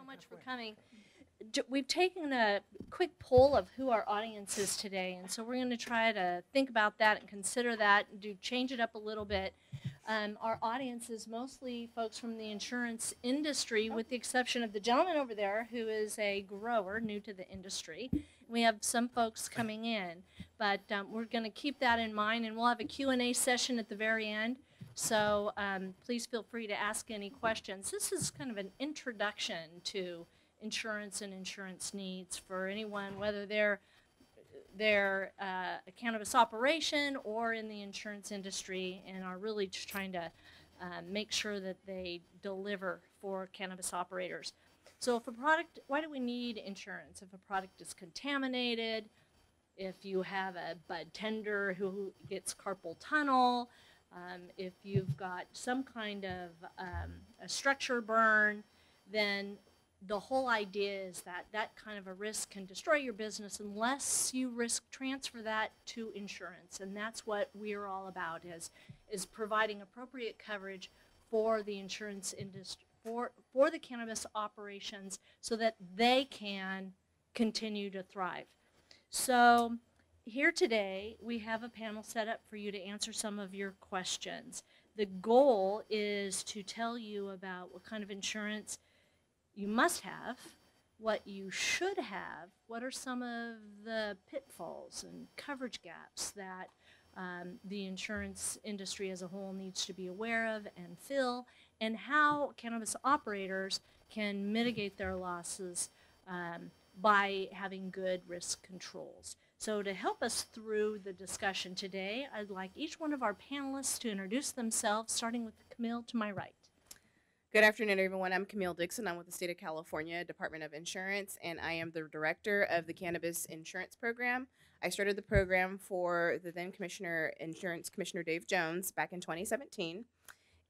much for coming. We've taken a quick poll of who our audience is today, and so we're going to try to think about that and consider that and change it up a little bit. Our audience is mostly folks from the insurance industry, with the exception of the gentleman over there who is a grower new to the industry. We have some folks coming in, but we're going to keep that in mind, and we'll have a Q&A session at the very end. So please feel free to ask any questions. This is kind of an introduction to insurance and insurance needs for anyone, whether they're a cannabis operation or in the insurance industry, and are really just trying to make sure that they deliver for cannabis operators. So if a product, why do we need insurance? If a product is contaminated, if you have a bud tender who gets carpal tunnel, if you've got some kind of a structure burn, then the whole idea is that that kind of a risk can destroy your business unless you risk transfer that to insurance. And that's what we're all about, is providing appropriate coverage for the insurance industry, for the cannabis operations, so that they can continue to thrive. So here today, we have a panel set up for you to answer some of your questions. The goal is to tell you about what kind of insurance you must have, what you should have, what are some of the pitfalls and coverage gaps that the insurance industry as a whole needs to be aware of and fill, and how cannabis operators can mitigate their losses by having good risk controls. So to help us through the discussion today, I'd like each one of our panelists to introduce themselves, starting with Camille to my right. Good afternoon, everyone. I'm Camille Dixon. I'm with the State of California Department of Insurance, and I am the director of the Cannabis Insurance Program. I started the program for the then Insurance Commissioner Dave Jones back in 2017.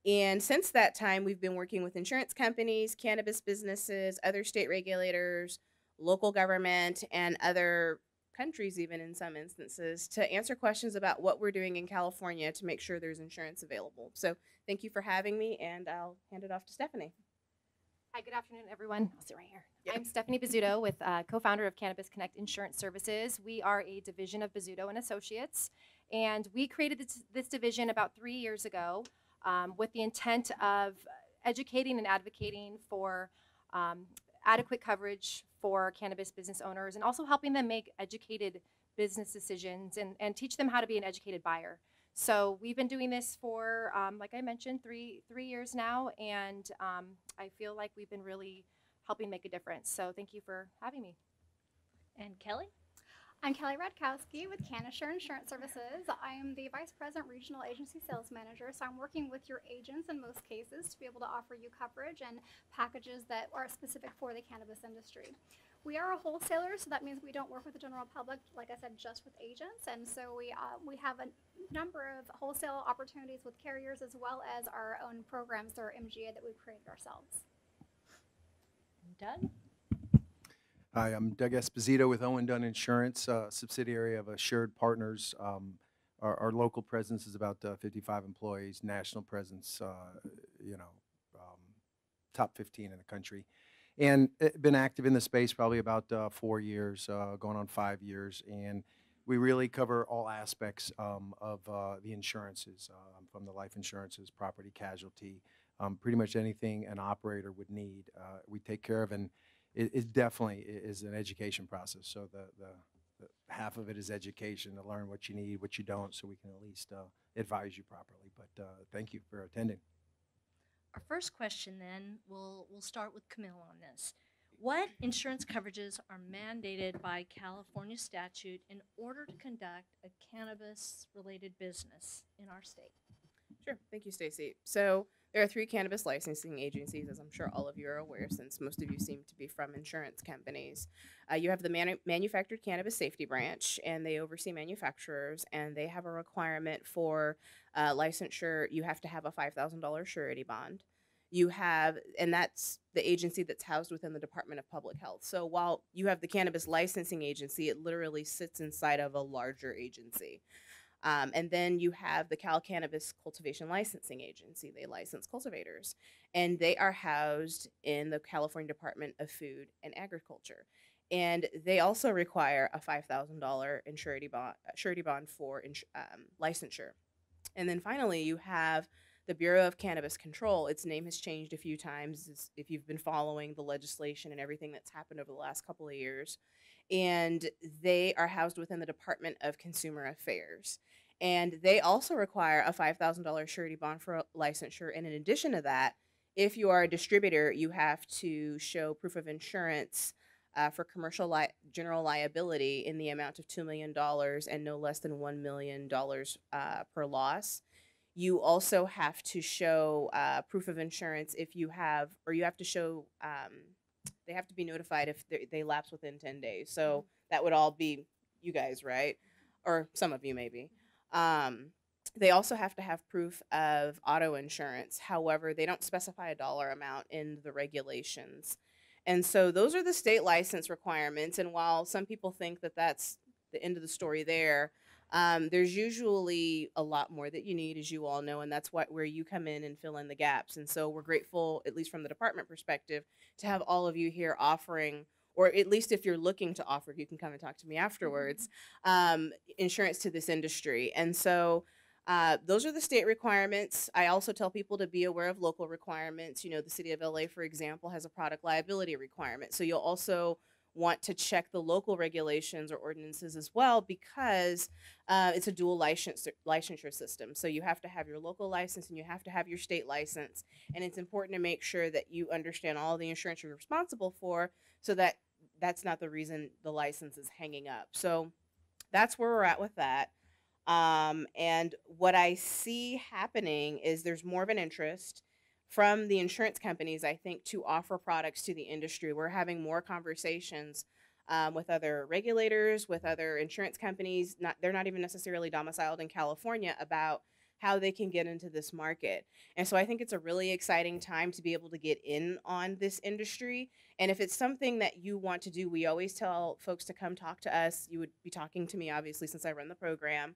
And since that time, we've been working with insurance companies, cannabis businesses, other state regulators, local government, and other countries even in some instances, to answer questions about what we're doing in California to make sure there's insurance available. So thank you for having me, and I'll hand it off to Stephanie. Hi, good afternoon, everyone. I'll sit right here. Yep. I'm Stephanie Bozzuto, with co-founder of Cannabis Connect Insurance Services. We are a division of Bozzuto and Associates, and we created this division about 3 years ago with the intent of educating and advocating for adequate coverage for cannabis business owners, and also helping them make educated business decisions and teach them how to be an educated buyer. So we've been doing this for, like I mentioned, three years now, and I feel like we've been really helping make a difference. So thank you for having me. And Kelly? I'm Kelly Radkowski with Cannasure Insurance Services. I am the Vice President Regional Agency Sales Manager, so I'm working with your agents in most cases to be able to offer you coverage and packages that are specific for the cannabis industry. We are a wholesaler, so that means we don't work with the general public, like I said, just with agents. And so we have a number of wholesale opportunities with carriers, as well as our own programs through our MGA that we've created ourselves. Doug? Hi, I'm Doug Esposito with Owen-Dunn Insurance, subsidiary of Assured Partners. Our local presence is about 55 employees, national presence, top 15 in the country. And been active in the space probably about 4 years, going on 5 years. And we really cover all aspects of the insurances, from the life insurances, property casualty, pretty much anything an operator would need, we take care of. And it definitely is an education process. So the half of it is education, to learn what you need, what you don't, so we can at least advise you properly. But thank you for attending. Our first question then, we'll start with Camille on this. What insurance coverages are mandated by California statute in order to conduct a cannabis-related business in our state? Sure. Thank you, Stacey. So there are 3 cannabis licensing agencies, as I'm sure all of you are aware, since most of you seem to be from insurance companies. You have the Manufactured Cannabis Safety Branch, and they oversee manufacturers, and they have a requirement for licensure. You have to have a $5,000 surety bond. You have, and that's the agency that's housed within the Department of Public Health. So while you have the Cannabis Licensing Agency, it literally sits inside of a larger agency. And then you have the Cal Cannabis Cultivation Licensing Agency. They license cultivators, and they are housed in the California Department of Food and Agriculture. And they also require a $5,000 surety bond for licensure. And then finally, you have the Bureau of Cannabis Control. Its name has changed a few times if you've been following the legislation and everything that's happened over the last couple of years. And they are housed within the Department of Consumer Affairs. And they also require a $5,000 surety bond for licensure. And in addition to that, if you are a distributor, you have to show proof of insurance for commercial general liability in the amount of $2 million and no less than $1 million per loss. You also have to show proof of insurance if you have, or you have to show, they have to be notified if they lapse within 10 days. So that would all be you guys, right? Or some of you maybe. They also have to have proof of auto insurance. However, they don't specify a dollar amount in the regulations. And so those are the state license requirements. And while some people think that that's the end of the story there, there's usually a lot more that you need, as you all know, and that's where you come in and fill in the gaps. And so we're grateful, at least from the department perspective, to have all of you here offering, or at least if you're looking to offer, you can come and talk to me afterwards, insurance to this industry. And so those are the state requirements. I also tell people to be aware of local requirements. You know, the city of LA, for example, has a product liability requirement. So you'll also want to check the local regulations or ordinances as well, because it's a dual licensure system. So you have to have your local license and you have to have your state license. And it's important to make sure that you understand all the insurance you're responsible for, so that that's not the reason the license is hanging up. So that's where we're at with that. And what I see happening is there's more of an interest from the insurance companies, I think, to offer products to the industry. We're having more conversations with other regulators, with other insurance companies. They're not even necessarily domiciled in California, about how they can get into this market. And so I think it's a really exciting time to be able to get in on this industry. And if it's something that you want to do, we always tell folks to come talk to us. You would be talking to me, obviously, since I run the program.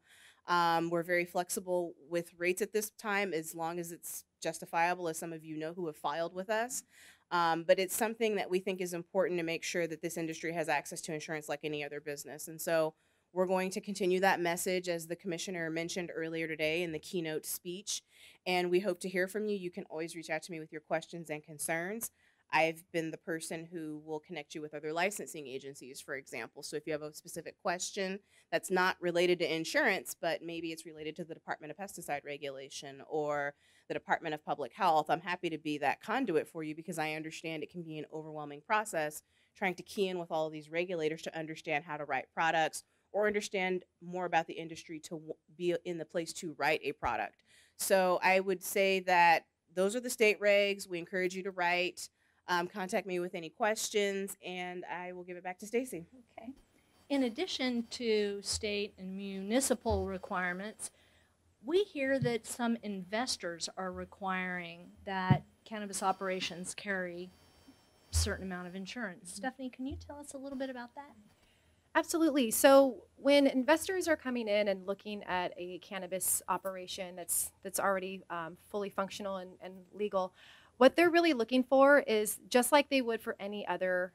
We're very flexible with rates at this time, as long as it's justifiable, as some of you know who have filed with us. But it's something that we think is important to make sure that this industry has access to insurance like any other business. And so we're going to continue that message, as the commissioner mentioned earlier today in the keynote speech, and we hope to hear from you. You can always reach out to me with your questions and concerns. I've been the person who will connect you with other licensing agencies, for example. So if you have a specific question that's not related to insurance, but maybe it's related to the Department of Pesticide Regulation or the Department of Public Health, I'm happy to be that conduit for you, because I understand it can be an overwhelming process trying to key in with all of these regulators to understand how to write products, or understand more about the industry to be in the place to write a product. So I would say that those are the state regs. We encourage you to write. Contact me with any questions, and I will give it back to Stacey. Okay. In addition to state and municipal requirements, we hear that some investors are requiring that cannabis operations carry a certain amount of insurance. Stephanie, can you tell us a little bit about that? Absolutely. So when investors are coming in and looking at a cannabis operation that's already fully functional and legal, what they're really looking for is, just like they would for any other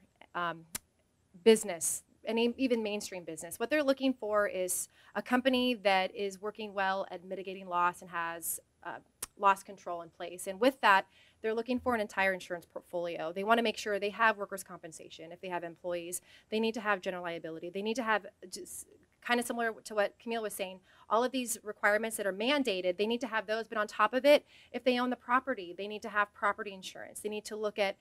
business, even mainstream business, what they're looking for is a company that is working well at mitigating loss and has loss control in place. And with that, they're looking for an entire insurance portfolio. They want to make sure they have workers' compensation. If they have employees, they need to have general liability. They need to have, just kind of similar to what Camille was saying, all of these requirements that are mandated, they need to have those. But on top of it, if they own the property, they need to have property insurance. They need to look at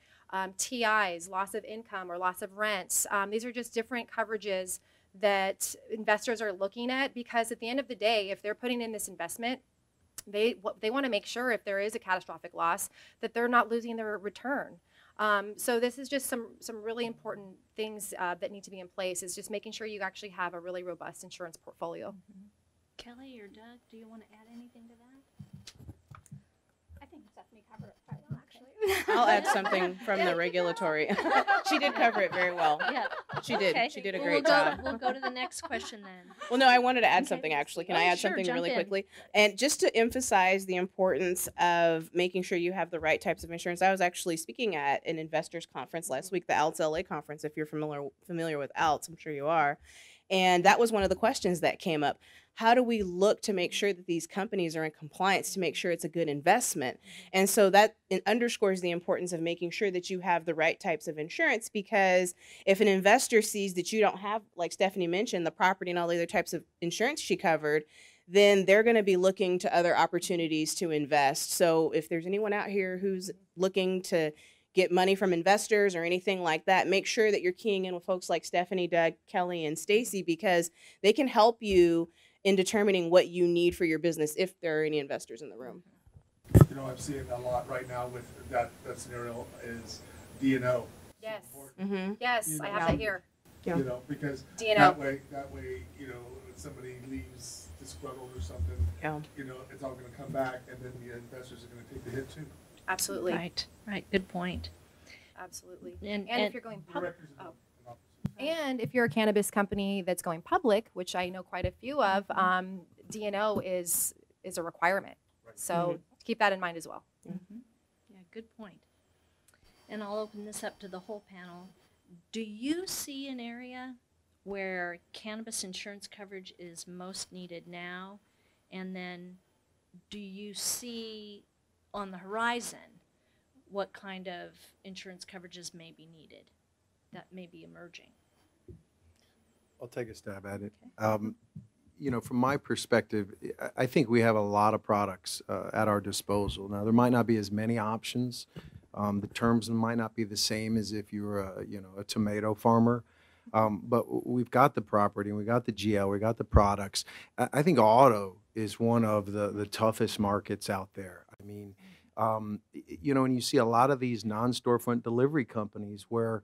TIs, loss of income or loss of rents. These are just different coverages that investors are looking at, because at the end of the day, if they're putting in this investment, they want to make sure if there is a catastrophic loss that they're not losing their return. So this is just some really important things that need to be in place, is just making sure you actually have a really robust insurance portfolio. Mm-hmm. Kelly or Doug, do you want to add anything to that? I think Stephanie covered it quite well, actually. I'll add something from the regulatory. She did cover it very well. Yeah. She did. Okay. She did a Well, great job. We'll go to the next question then. Well, no, I wanted to add Okay. something actually. Can Oh, I add sure, something jump really in. quickly? And just to emphasize the importance of making sure you have the right types of insurance. I was actually speaking at an investors conference last week, the ALTS LA conference. If you're familiar with ALTS, I'm sure you are. And that was one of the questions that came up. How do we look to make sure that these companies are in compliance to make sure it's a good investment? And so that it underscores the importance of making sure that you have the right types of insurance, because if an investor sees that you don't have, like Stephanie mentioned, the property and all the other types of insurance she covered, then they're going to be looking to other opportunities to invest. So if there's anyone out here who's looking to get money from investors or anything like that, make sure that you're keying in with folks like Stephanie, Doug, Kelly, and Stacey, because they can help you in determining what you need for your business if there are any investors in the room. You know, I'm seeing a lot right now with that scenario is D&O. Yes. Mm-hmm. Yes, You I know, have that here. Yeah. You know, because D&O. that way, you know, if somebody leaves disgruntled or something, Yeah. you know, it's all going to come back, and then the investors are going to take the hit too. Absolutely. Right, right, good point. Absolutely. And if you're going public, Directors and oh. officers. And if you're a cannabis company that's going public, which I know quite a few of, D&O is a requirement. Right. So keep that in mind as well. Mhm. Yeah, good point. And I'll open this up to the whole panel. Do you see an area where cannabis insurance coverage is most needed now? And then do you see on the horizon what kind of insurance coverages may be needed that may be emerging? I'll take a stab at it. You know, from my perspective, I think we have a lot of products at our disposal. Now, there might not be as many options. The terms might not be the same as if you were a tomato farmer. But we've got the property, we got the GL, we got the products. I think auto is one of the toughest markets out there. I mean, you know, and you see a lot of these non-storefront delivery companies where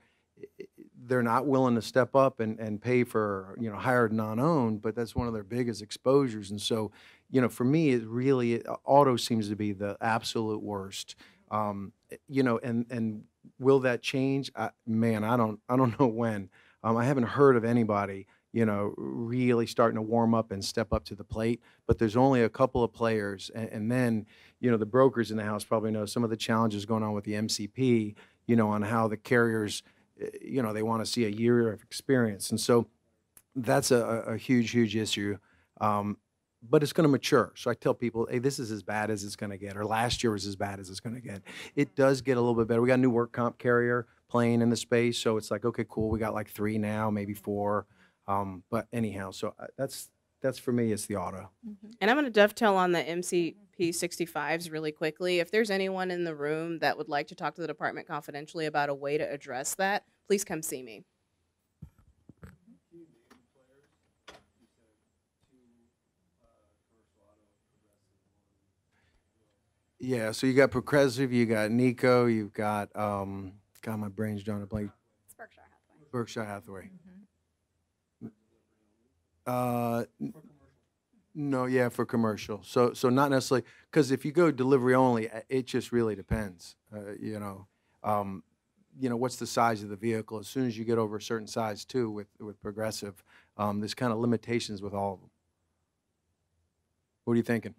they're not willing to step up and pay for, you know, hired non-owned, but that's one of their biggest exposures. And so, you know, for me, it really, auto seems to be the absolute worst. You know, and will that change? Man, I don't know when. I haven't heard of anybody, you know, really starting to warm up and step up to the plate, but there's only a couple of players. And then, you know, the brokers in the house probably know some of the challenges going on with the MCP, you know, on how the carriers, you know, they want to see a year of experience. And so that's a huge, huge issue. But it's going to mature. So I tell people, hey, this is as bad as it's going to get, or last year was as bad as it's going to get. It does get a little bit better. We got a new work comp carrier playing in the space. So it's like, okay, cool. We got like 3 now, maybe 4. But anyhow, so that's for me, it's the auto. And I'm going to dovetail on the MCP 65s really quickly. If there's anyone in the room that would like to talk to the department confidentially about a way to address that, please come see me. Yeah, so you got Progressive, you got Nico, you've got, God, my brain's drawing a blank, It's Berkshire Hathaway. Berkshire Hathaway. No, yeah, for commercial. So not necessarily, because if you go delivery only, it just really depends. You know, what's the size of the vehicle? As soon as you get over a certain size, too, with Progressive, there's kind of limitations with all of them. What are you thinking?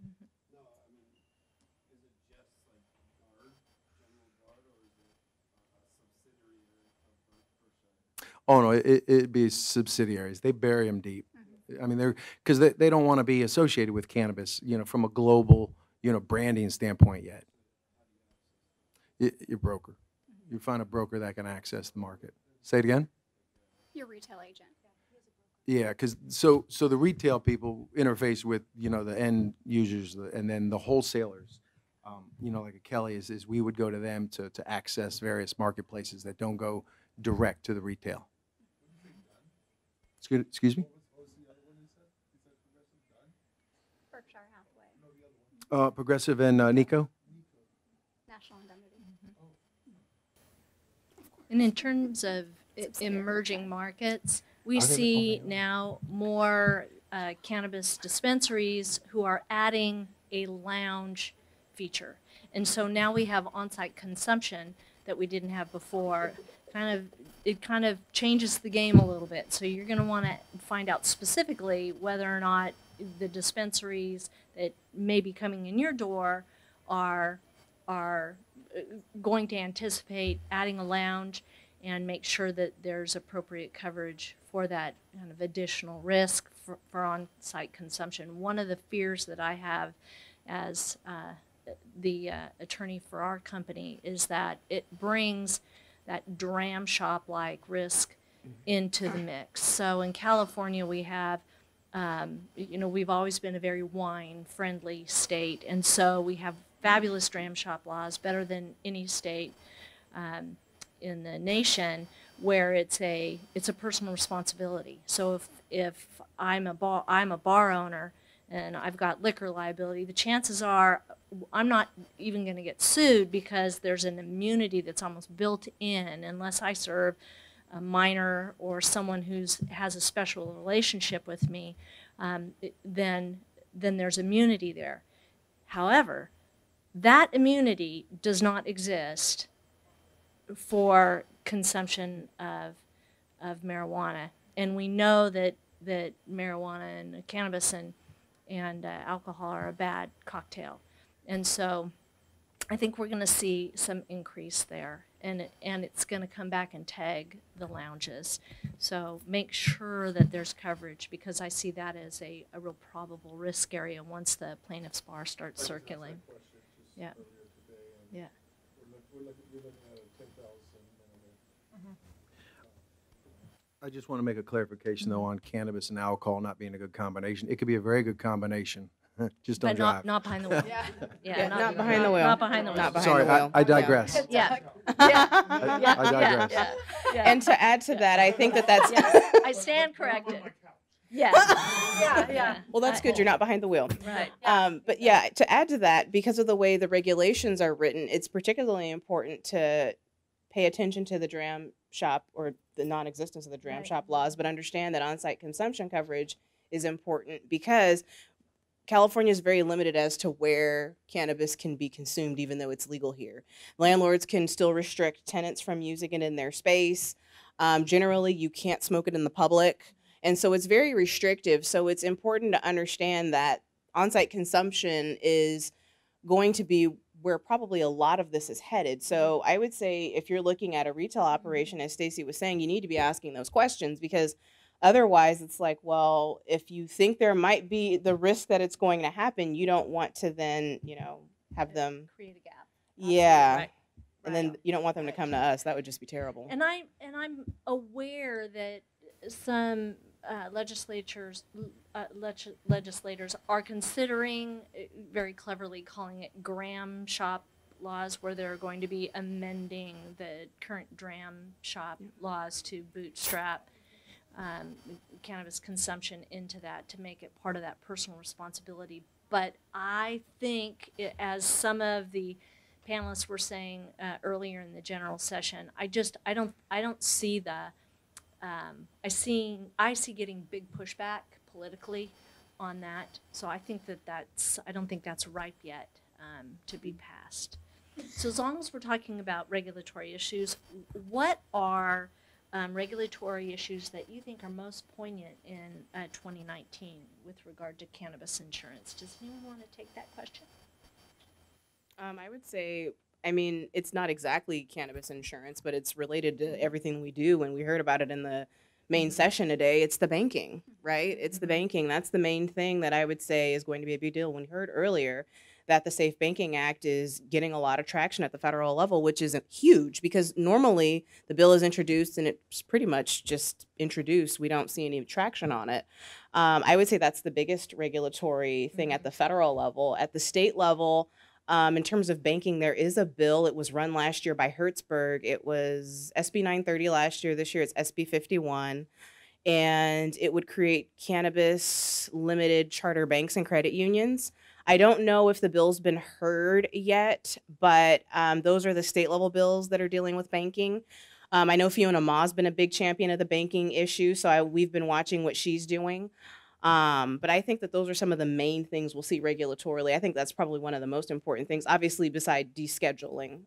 Oh no, it'd be subsidiaries. They bury them deep. I mean, they're because they don't want to be associated with cannabis, you know, from a global, you know, branding standpoint yet. Your broker, you find a broker that can access the market. Say it again. Your retail agent. Yeah, because so the retail people interface with, you know, the end users, and then the wholesalers. You know, like a Kelly is we would go to them to access various marketplaces that don't go direct to the retail. Excuse me? Berkshire Hathaway. Progressive and Nico? National Indemnity. And in terms of emerging markets, we see now more cannabis dispensaries who are adding a lounge feature. And so now we have on-site consumption that we didn't have before. it kind of changes the game a little bit. So you're going to want to find out specifically whether or not the dispensaries that may be coming in your door are going to anticipate adding a lounge, and make sure that there's appropriate coverage for that kind of additional risk for on-site consumption. One of the fears that I have as the attorney for our company is that it brings that dram shop-like risk into the mix. So in California, we have, we've always been a very wine-friendly state, and so we have fabulous dram shop laws, better than any state in the nation, where it's a personal responsibility. So if I'm a bar owner and I've got liquor liability, the chances are I'm not even going to get sued, because there's an immunity that's almost built in, unless I serve a minor or someone who has a special relationship with me, then there's immunity there. However, that immunity does not exist for consumption of marijuana, and we know that marijuana and cannabis and alcohol are a bad cocktail, and so I think we're going to see some increase there, and it's going to come back and tag the lounges. So make sure that there's coverage, because I see that as a real probable risk area once the plaintiff's bar starts circulating. Yeah. Yeah. We're looking at a 10,000 minimum. I just want to make a clarification, though, on cannabis and alcohol not being a good combination. It could be a very good combination. Just don't But drive. not behind the wheel. Yeah, not behind the wheel. Not behind the wheel. Not behind Sorry, the wheel. I digress. Yeah. I digress. Yeah. And to add to that, I think that's Yes, I stand corrected. Yes. Yeah. well, that's good. You're not behind the wheel. Right. But yeah, to add to that, because of the way the regulations are written, it's particularly important to pay attention to the dram shop, or the non-existence of the dram shop laws, but understand that on-site consumption coverage is important, because California is very limited as to where cannabis can be consumed, even though it's legal here. Landlords can still restrict tenants from using it in their space. Generally, you can't smoke it in the public. And so it's very restrictive. So it's important to understand that on-site consumption is going to be where probably a lot of this is headed. So I would say, if you're looking at a retail operation, as Stacey was saying, you need to be asking those questions, because otherwise it's like, well, if you think there might be the risk that it's going to happen, you don't want to then, have them Create a gap. Yeah. Right. And then you don't want them to come to us. That would just be terrible. And I'm aware that some legislators are considering, very cleverly calling it gram shop laws, where they're going to be amending the current dram shop laws to bootstrap cannabis consumption into that, to make it part of that personal responsibility. But I think, as some of the panelists were saying earlier in the general session, I don't see the I see getting big pushback politically on that. So I think I don't think that's ripe yet to be passed. So as long as we're talking about regulatory issues, what are regulatory issues that you think are most poignant in 2019 with regard to cannabis insurance? Does anyone want to take that question? I would say, it's not exactly cannabis insurance, but it's related to everything we do. And we heard about it in the main session today. It's the banking, right? It's the banking. That's the main thing that I would say is going to be a big deal. We heard earlier that the Safe Banking Act is getting a lot of traction at the federal level, which is huge, because normally the bill is introduced and it's pretty much just introduced. We don't see any traction on it. I would say that's the biggest regulatory thing at the federal level. At the state level, in terms of banking, there is a bill. It was run last year by Hertzberg. It was SB 930 last year. This year it's SB 51. And it would create cannabis limited charter banks and credit unions. I don't know if the bill's been heard yet, but those are the state level bills that are dealing with banking. I know Fiona Ma's been a big champion of the banking issue, so we've been watching what she's doing. But I think that those are some of the main things we'll see regulatorily. I think that's probably one of the most important things, obviously, beside descheduling.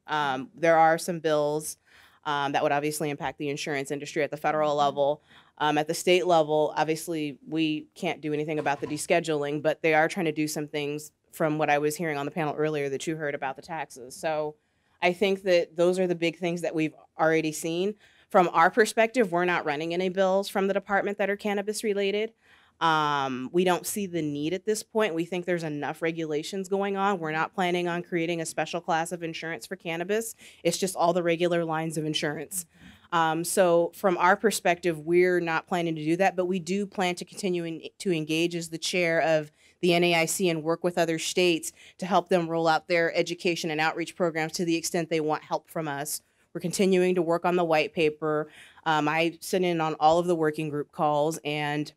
There are some bills That would obviously impact the insurance industry at the federal level. At the state level, obviously, we can't do anything about the descheduling, but they are trying to do some things from what I was hearing on the panel earlier that you heard about the taxes. So I think that those are the big things that we've already seen. From our perspective, we're not running any bills from the department that are cannabis related. We don't see the need at this point. We think there's enough regulations going on. We're not planning on creating a special class of insurance for cannabis. It's just all the regular lines of insurance. So from our perspective, we're not planning to do that, but we do plan to continue to engage as the chair of the NAIC and work with other states to help them roll out their education and outreach programs to the extent they want help from us. We're continuing to work on the white paper. I sit in on all of the working group calls and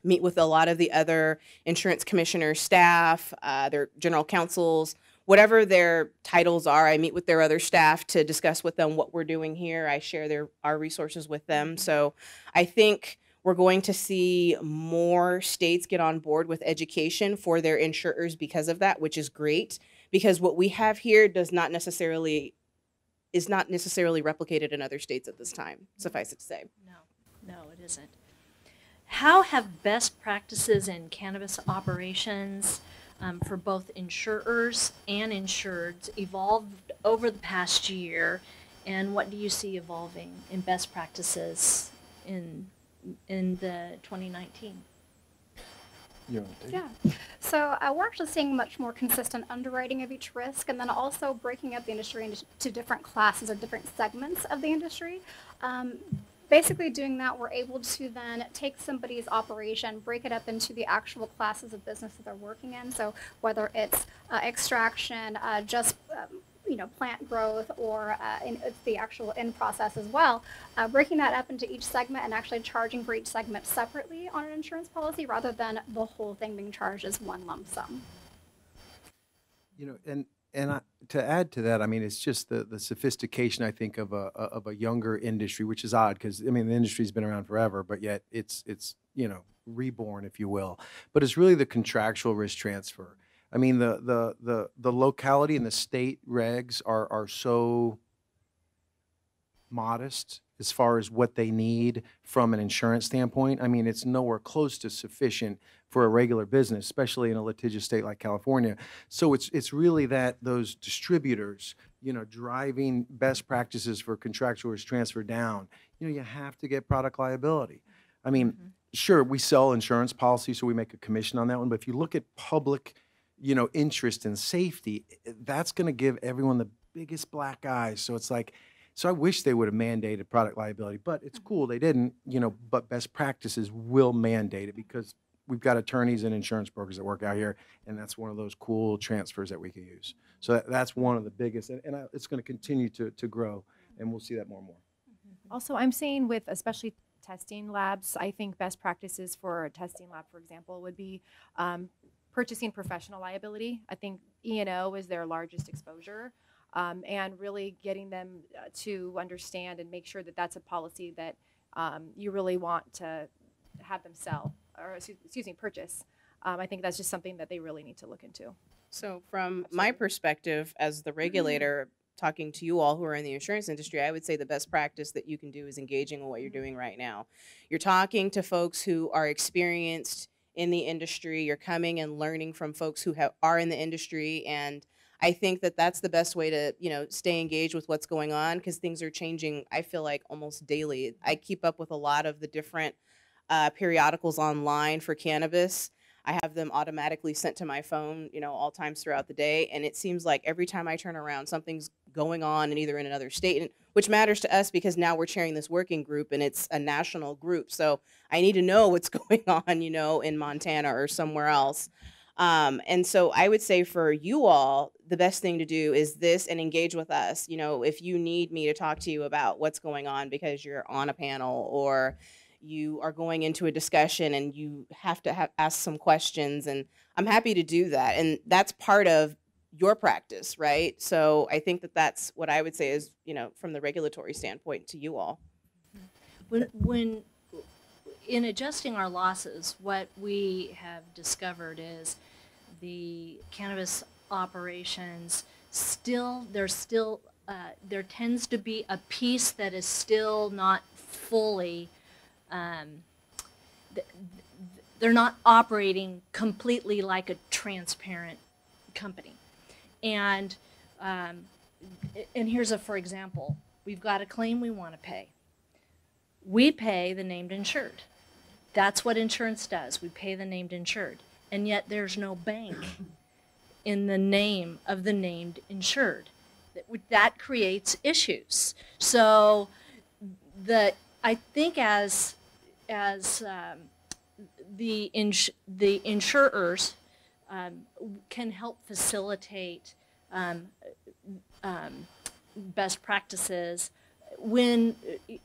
meet with a lot of the other insurance commissioner staff, their general counsels, whatever their titles are. I meet with their other staff to discuss with them what we're doing here. I share our resources with them. So I think we're going to see more states get on board with education for their insurers because of that, which is great, because what we have here is not necessarily replicated in other states at this time, suffice it to say. No, it isn't. How have best practices in cannabis operations for both insurers and insureds evolved over the past year, and what do you see evolving in best practices in the 2019? Yeah. So we're actually seeing much more consistent underwriting of each risk, and then also breaking up the industry into different classes or different segments of the industry. Basically doing that, we're able to then take somebody's operation, break it up into the actual classes of business that they're working in. So whether it's extraction, plant growth, or it's the actual end process as well, breaking that up into each segment and actually charging for each segment separately on an insurance policy rather than the whole thing being charged as one lump sum. To add to that, I mean, it's just the sophistication, I think, of a younger industry, which is odd because, I mean, the industry's been around forever, but yet it's reborn, if you will. But it's really the contractual risk transfer. I mean, the locality and the state regs are so modest as far as what they need from an insurance standpoint. I mean, it's nowhere close to sufficient for a regular business, especially in a litigious state like California. So it's really that those distributors, driving best practices for contractual risk transfer down. You have to get product liability. I mean, sure, we sell insurance policies, so we make a commission on that one. But if you look at public, interest and safety, that's going to give everyone the biggest black eyes. So it's like, so I wish they would have mandated product liability, but it's cool they didn't, but best practices will mandate it because we've got attorneys and insurance brokers that work out here, and that's one of those cool transfers that we can use. So that's one of the biggest, and it's going to continue to grow, and we'll see that more and more. Also, I'm saying with especially testing labs, I think best practices for a testing lab, for example, would be purchasing professional liability. I think E&O is their largest exposure. And really getting them to understand and make sure that that's a policy that you really want to have them sell or purchase. I think that's just something that they really need to look into. So from my perspective as the regulator, talking to you all who are in the insurance industry, I would say the best practice that you can do is engaging in what you're doing right now. You're talking to folks who are experienced in the industry. You're coming and learning from folks who are in the industry, and I think that that's the best way to, stay engaged with what's going on because things are changing, I feel like, almost daily. I keep up with a lot of the different periodicals online for cannabis. I have them automatically sent to my phone, all times throughout the day. And it seems like every time I turn around, something's going on in either in another state, which matters to us because now we're chairing this working group and it's a national group. So I need to know what's going on, in Montana or somewhere else. And so I would say for you all, the best thing to do is this and engage with us. If you need me to talk to you about what's going on because you're on a panel or you are going into a discussion and you have to ask some questions, and I'm happy to do that. And that's part of your practice, right? So I think that that's what I would say is, from the regulatory standpoint to you all. When in adjusting our losses, what we have discovered is the cannabis operations there's still there tends to be a piece that is still not fully, they're not operating completely like a transparent company. And here's a for example. We've got a claim we want to pay. We pay the named insured. That's what insurance does. We pay the named insured. And yet there's no bank in the name of the named insured. That creates issues. So I think as the insurers can help facilitate best practices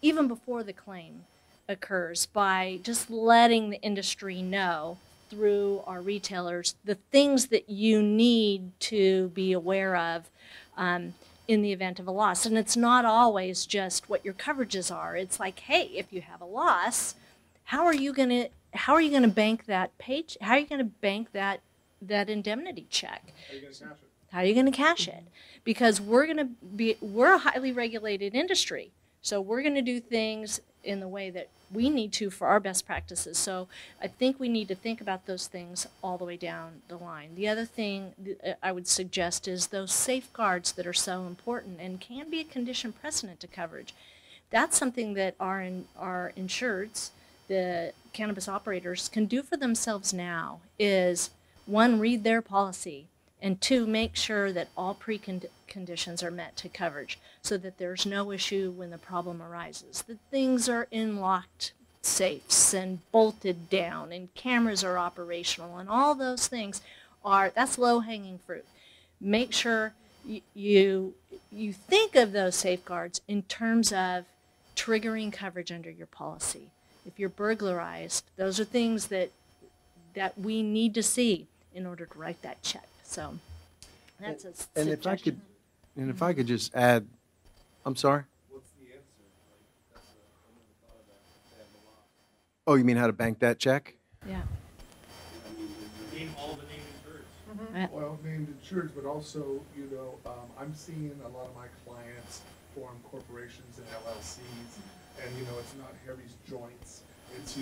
even before the claim occurs, by just letting the industry know through our retailers the things that you need to be aware of in the event of a loss. And it's not always just what your coverages are. It's like, hey, if you have a loss, how are you gonna bank that page? How are you gonna bank that indemnity check? How are you going to cash it? How are you going to cash it? Because we're a highly regulated industry. So we're going to do things in the way that we need to for our best practices. So I think we need to think about those things all the way down the line. The other thing I would suggest is those safeguards that are so important and can be a condition precedent to coverage. That's something that our insureds, the cannabis operators, can do for themselves now, is one, read their policy, and two, make sure that all preconditions are met to coverage so that there's no issue when the problem arises. That things are in locked safes and bolted down and cameras are operational and all those things that's low-hanging fruit. Make sure you think of those safeguards in terms of triggering coverage under your policy. If you're burglarized, those are things that we need to see in order to write that check. So that's a suggestion. And if I could just add, I'm sorry? What's the answer? Like, I never thought of that. They have a lot. Oh, you mean how to bank that check? Yeah. Name all the named insureds. Yeah. Well, named insureds, but also, I'm seeing a lot of my clients form corporations and LLCs, and, it's not Harry's Joints, it's,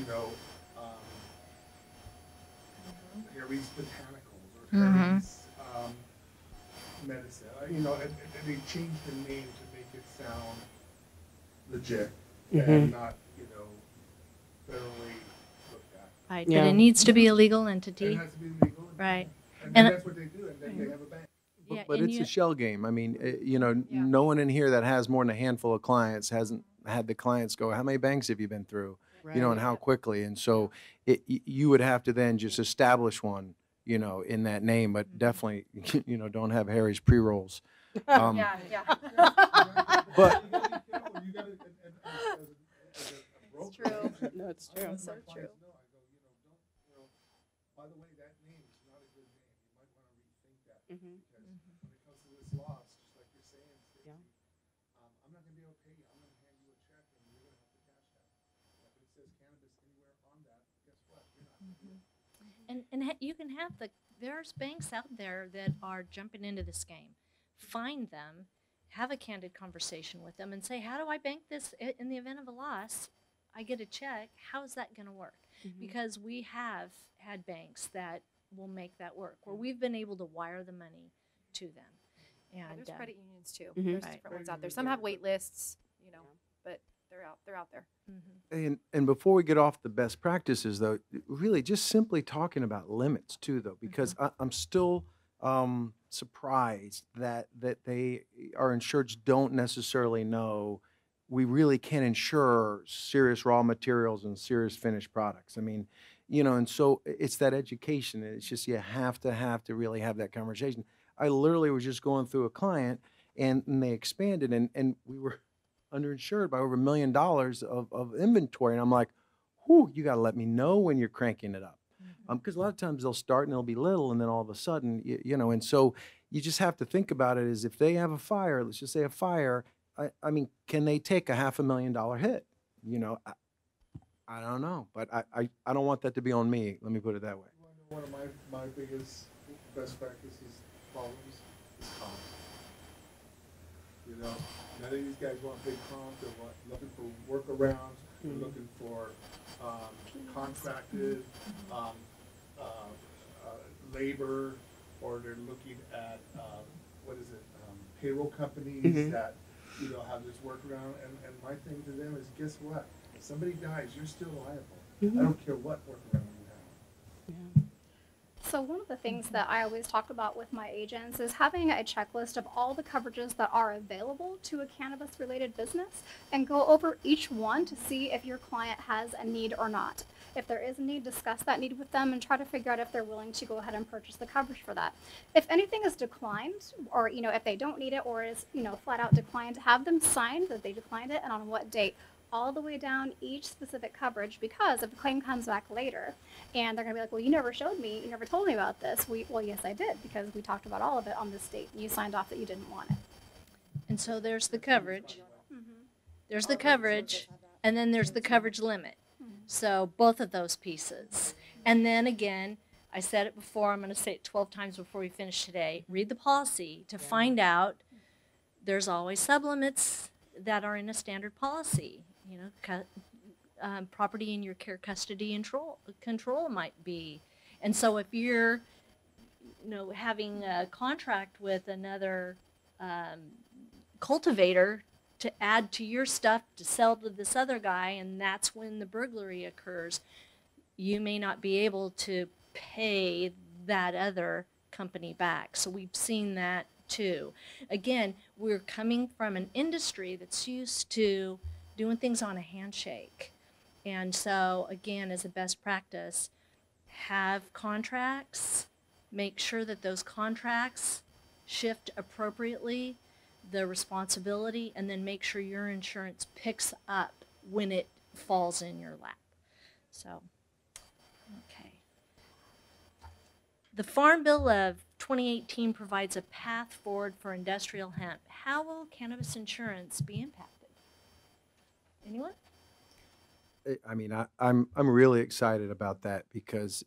Harry's Botanicals or Harry's Medicine, and they change the name to make it sound legit and not, federally looked at. Right, Yeah. but it needs to be a legal And entity. it has to be legal. Right. And And- that's what they do, and then they have a bank. Yeah, But and it's you- a shell game. I mean, no one in here that has more than a handful of clients hasn't had the clients go, how many banks have you been through? And how quickly. And so you would have to then just establish one, in that name, but definitely, don't have Harry's pre-rolls. Yeah. But It's true. No, it's true. So true. By the way, that name is not a good name. You might want to rethink that. Mhm. Because when it comes to this loss, just like you're saying, Stacey, I'm not going to be able to pay you. I'm going to hand you a check and you're going to have to cash that. And if it says cannabis anywhere on that, guess what? You're not going to do it. And you can have there's banks out there that are jumping into this game. Find them, have a candid conversation with them, and say, how do I bank this in the event of a loss? I get a check. How is that going to work? Because we have had banks that will make that work, where we've been able to wire the money to them. And There's credit unions too. Mhm. There's Right. different ones out there. Some have wait lists, but they're out there. And before we get off the best practices, though, really just simply talking about limits too, though, because I'm still surprised that our insureds don't necessarily know we really can insure serious raw materials and serious finished products. I mean, and so it's that education. It's just you have to really have that conversation. I literally was just going through a client, and they expanded, and we were underinsured by over $1 million of inventory. And I'm like, whew, you got to let me know when you're cranking it up. Because a lot of times they'll start and they'll be little, and then all of a sudden, and so you just have to think about it as if they have a fire, let's just say a fire, I mean, can they take a $500,000 hit? I don't know, but I don't want that to be on me. Let me put it that way. One of my biggest best practices problems is cost. You know, none of these guys want big comp. They're looking for workarounds. They're looking for contracted labor, or they're looking at payroll companies that have this workaround. And my thing to them is, guess what? If somebody dies, you're still liable. I don't care what workaround you have. So one of the things that I always talk about with my agents is having a checklist of all the coverages that are available to a cannabis-related business and go over each one to see if your client has a need or not. If there is a need, discuss that need with them and try to figure out if they're willing to go ahead and purchase the coverage for that. If anything is declined, or if they don't need it, or is flat out declined, have them sign that they declined it and on what date, all the way down each specific coverage, because if the claim comes back later and they're going to be like, well, you never showed me, you never told me about this. Well, yes, I did, because we talked about all of it on this date and you signed off that you didn't want it. And so there's the coverage. There's the coverage, and then there's the coverage limit. So both of those pieces. And then again, I said it before, I'm going to say it 12 times before we finish today. Read the policy to find out there's always sublimits that are in a standard policy. Property in your care, custody, and control might be. And so if you're having a contract with another cultivator to add to your stuff to sell to this other guy, and that's when the burglary occurs, you may not be able to pay that other company back. So we've seen that too. Again, we're coming from an industry that's used to doing things on a handshake. And so again, as a best practice, have contracts, make sure that those contracts shift appropriately, the responsibility, and then make sure your insurance picks up when it falls in your lap. So, okay. The Farm Bill of 2018 provides a path forward for industrial hemp. How will cannabis insurance be impacted? Anyone? I mean, I'm really excited about that because,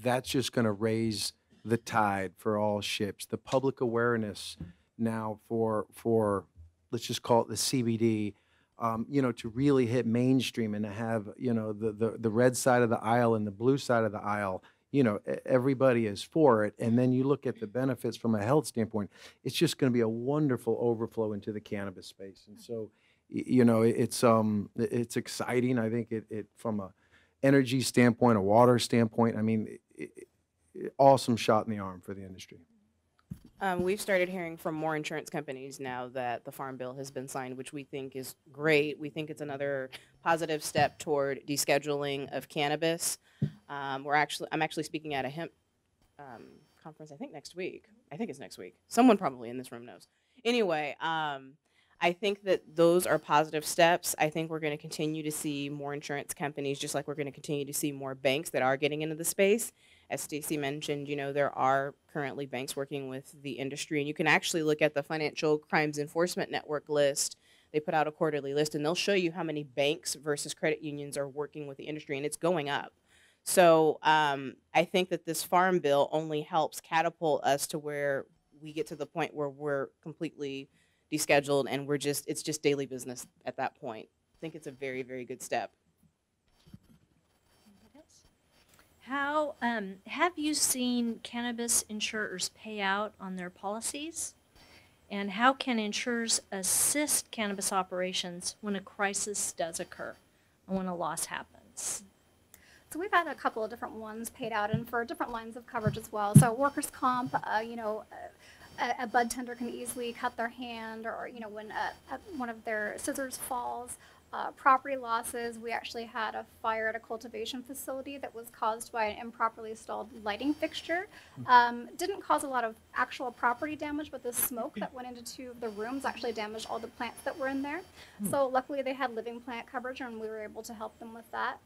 that's just going to raise the tide for all ships. The public awareness now for let's just call it the CBD, to really hit mainstream and to have, the red side of the aisle and the blue side of the aisle, everybody is for it. And then you look at the benefits from a health standpoint, it's just going to be a wonderful overflow into the cannabis space. And so, it's exciting. I think it from a energy standpoint, a water standpoint, I mean, awesome shot in the arm for the industry. We've started hearing from more insurance companies now that the Farm Bill has been signed, which we think is great. We think it's another positive step toward descheduling of cannabis. I'm actually speaking at a hemp conference, I think next week. I think it's next week. Someone probably in this room knows. Anyway, I think that those are positive steps. I think we're going to continue to see more insurance companies, just like we're going to continue to see more banks that are getting into the space. As Stacey mentioned, there are currently banks working with the industry, and you can actually look at the Financial Crimes Enforcement Network list. They put out a quarterly list, and they'll show you how many banks versus credit unions are working with the industry, and it's going up. So I think that this Farm Bill only helps catapult us to where we get to the point where we're completely descheduled and it's just daily business at that point. I think it's a very, very good step. How have you seen cannabis insurers pay out on their policies? And how can insurers assist cannabis operations when a crisis does occur or when a loss happens? So we've had a couple of different ones paid out, and for different lines of coverage as well. So workers' comp, a bud tender can easily cut their hand, or when one of their scissors falls. Property losses, we actually had a fire at a cultivation facility that was caused by an improperly installed lighting fixture. Didn't cause a lot of actual property damage, but the smoke that went into two of the rooms actually damaged all the plants that were in there. So luckily they had living plant coverage, and we were able to help them with that.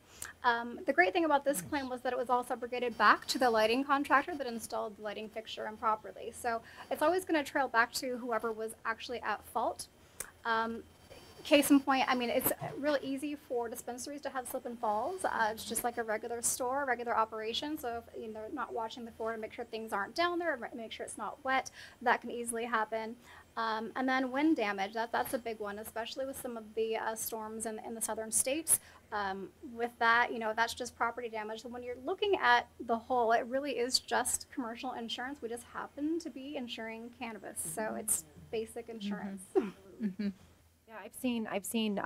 The great thing about this claim was that it was all subrogated back to the lighting contractor that installed the lighting fixture improperly. So it's always going to trail back to whoever was actually at fault. case in point, I mean, it's really easy for dispensaries to have slip and falls. It's just like a regular store, regular operation. So if they're not watching the floor to make sure things aren't down there, make sure it's not wet, that can easily happen. And then wind damage, that's a big one, especially with some of the storms in the southern states. With that, that's just property damage. So when you're looking at the whole, it really is just commercial insurance. We just happen to be insuring cannabis. So it's basic insurance. Yeah, I've seen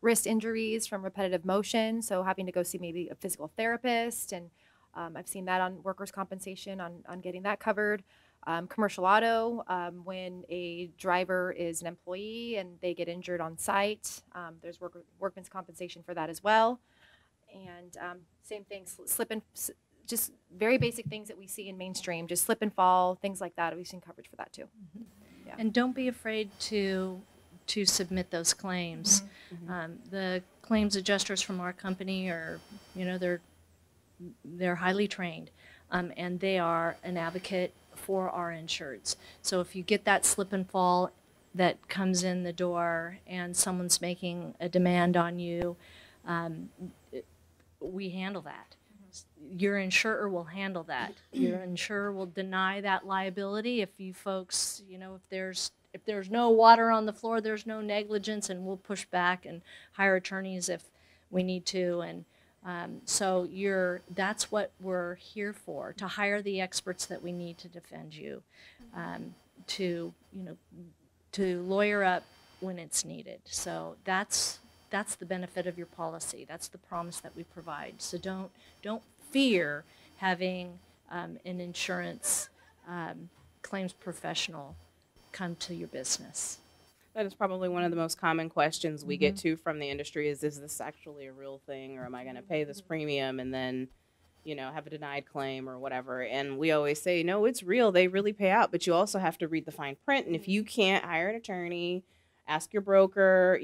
wrist injuries from repetitive motion, so having to go see maybe a physical therapist, and I've seen that on workers' compensation on getting that covered. Commercial auto, when a driver is an employee and they get injured on site, there's workman's compensation for that as well. And same thing, just very basic things that we see in mainstream, just slip and fall, things like that. We've seen coverage for that too. Yeah. And don't be afraid to submit those claims. The claims adjusters from our company are, they're highly trained, and they are an advocate for our insureds. So if you get that slip and fall that comes in the door and someone's making a demand on you, we handle that. Your insurer will handle that. Your insurer will deny that liability if you folks, if there's no water on the floor, there's no negligence, and we'll push back and hire attorneys if we need to. And so that's what we're here for, to hire the experts that we need to defend you, to lawyer up when it's needed. So that's the benefit of your policy. That's the promise that we provide. So don't fear having an insurance claims professional come to your business. That is probably one of the most common questions we get to from the industry is this actually a real thing, or am I going to pay this premium and then, have a denied claim or whatever? And we always say, no, it's real. They really pay out, but you also have to read the fine print. And if you can't hire an attorney, ask your broker,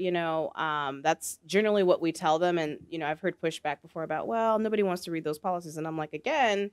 that's generally what we tell them. And, I've heard pushback before about, well, nobody wants to read those policies. And I'm like, again,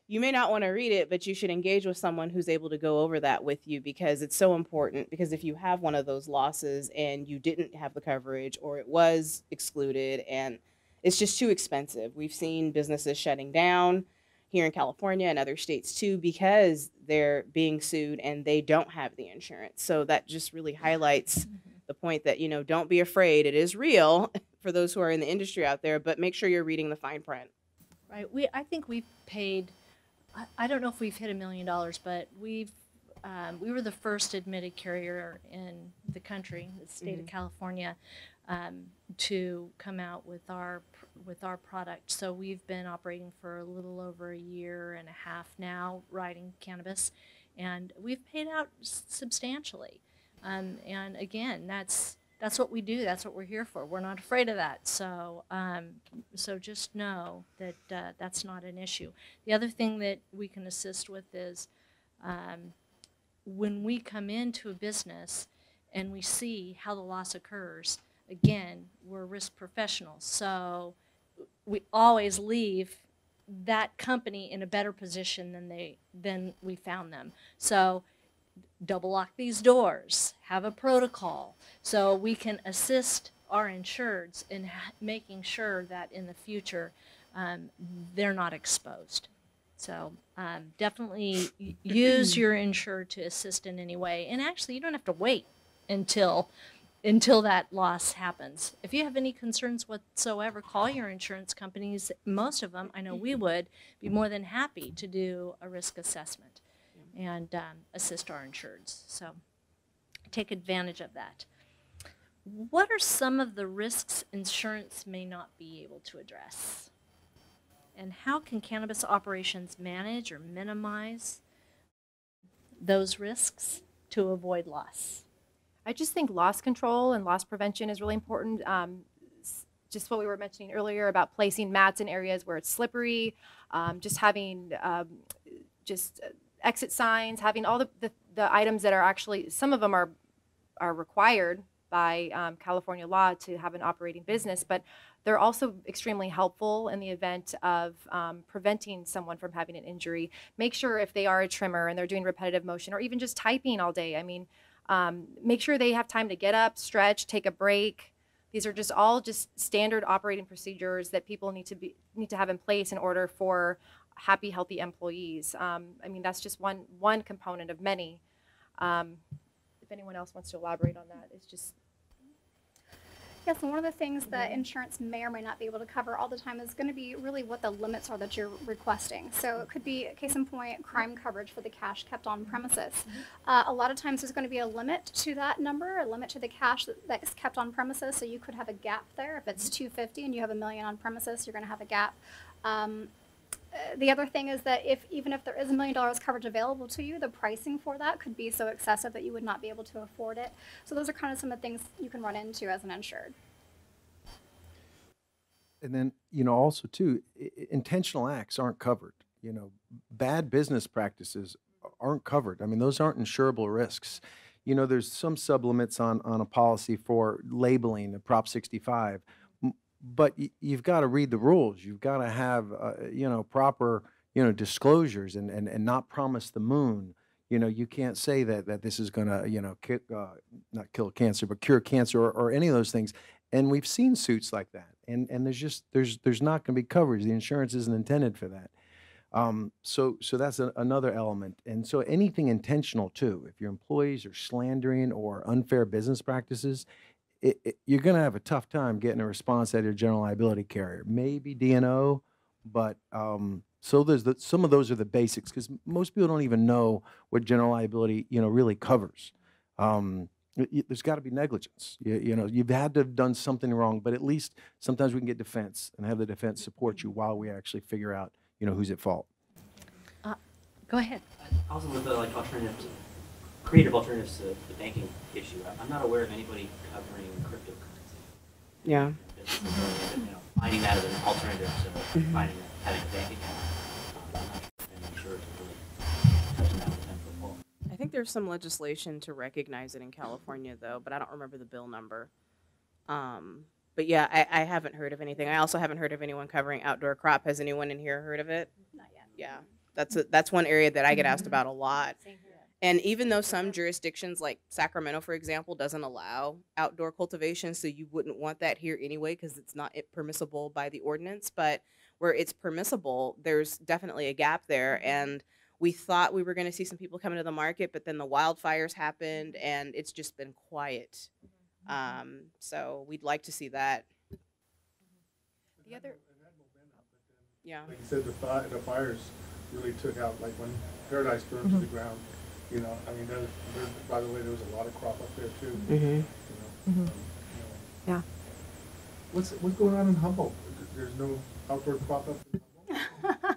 you may not want to read it, but you should engage with someone who's able to go over that with you, because it's so important. Because if you have one of those losses and you didn't have the coverage, or it was excluded and it's just too expensive. We've seen businesses shutting down here in California and other states too, because they're being sued and they don't have the insurance. So that just really highlights the point that, don't be afraid. It is real for those who are in the industry out there, but make sure you're reading the fine print. Right. I think we've paid, I don't know if we've hit $1 million, but we were the first admitted carrier in the country, the state of California, to come out with our product. So we've been operating for a little over a year and a half now, writing cannabis, and we've paid out substantially. And again, that's what we do. That's what we're here for. We're not afraid of that. So so just know that that's not an issue. The other thing that we can assist with is when we come into a business and we see how the loss occurs, again, we're risk professionals. So we always leave that company in a better position than we found them. So double lock these doors, have a protocol, so we can assist our insureds in making sure that in the future they're not exposed. So definitely use your insured to assist in any way. And actually, you don't have to wait until that loss happens. If you have any concerns whatsoever, call your insurance companies. Most of them, I know we would, be more than happy to do a risk assessment and assist our insureds. So take advantage of that. What are some of the risks insurance may not be able to address? And how can cannabis operations manage or minimize those risks to avoid loss? I just think loss control and loss prevention is really important. Just what we were mentioning earlier about placing mats in areas where it's slippery, just having exit signs, having all the items that are actually, some of them are required by California law to have an operating business, but they're also extremely helpful in the event of preventing someone from having an injury. Make sure if they are a trimmer and they're doing repetitive motion or even just typing all day. I mean, Make sure they have time to get up, stretch, take a break. These are just all just standard operating procedures that people need to have in place in order for happy, healthy employees. I mean, that's just one component of many. If anyone else wants to elaborate on that, it's just. Yes, and one of the things that insurance may or may not be able to cover all the time is going to be really what the limits are that you're requesting. So it could be, case in point, crime coverage for the cash kept on premises. A lot of times there's going to be a limit to that number, a limit to the cash that's kept on premises, so you could have a gap there. If it's 250 and you have $1 million on premises, you're going to have a gap. The other thing is that even if there is $1 million coverage available to you, the pricing for that could be so excessive that you would not be able to afford it. So those are kind of some of the things you can run into as an insured. And then, you know, also too, intentional acts aren't covered. You know, bad business practices aren't covered. I mean, those aren't insurable risks. You know, there's some sublimits on a policy for labeling, the Prop 65. But you've got to read the rules. You've got to have, you know, proper, you know, disclosures and not promise the moon. You know, you can't say that this is going to, you know, not kill cancer, but cure cancer or any of those things. And we've seen suits like that. And there's not going to be coverage. The insurance isn't intended for that. So that's another element. And so anything intentional too, if your employees are slandering or unfair business practices, you're going to have a tough time getting a response out of your general liability carrier. Maybe D&O, but so some of those are the basics because most people don't even know what general liability, you know, really covers. There's got to be negligence. You know, you've had to have done something wrong, but at least sometimes we can get defense and have the defense support you while we actually figure out, you know, who's at fault. Go ahead. Also with the creative alternatives to the banking issue, I'm not aware of anybody covering cryptocurrency. Yeah. You know, finding that as an alternative to having a bank account. I'm sure it's really touching that with 10-foot. I think there's some legislation to recognize it in California, though, but I don't remember the bill number. But yeah, I haven't heard of anything. I also haven't heard of anyone covering outdoor crop. Has anyone in here heard of it? Not yet. Yeah, that's one area that I get asked about a lot. And even though some jurisdictions like Sacramento, for example, doesn't allow outdoor cultivation, so you wouldn't want that here anyway because it's not permissible by the ordinance, but where it's permissible, there's definitely a gap there. And we thought we were going to see some people come into the market, but then the wildfires happened and it's just been quiet. So we'd like to see that. The other, Yeah. Like you said, the fires really took out, like when Paradise burned to the ground, you know, I mean, by the way, there was a lot of crop up there too. You know, yeah. What's going on in Humboldt? There's no outdoor crop up in Humboldt?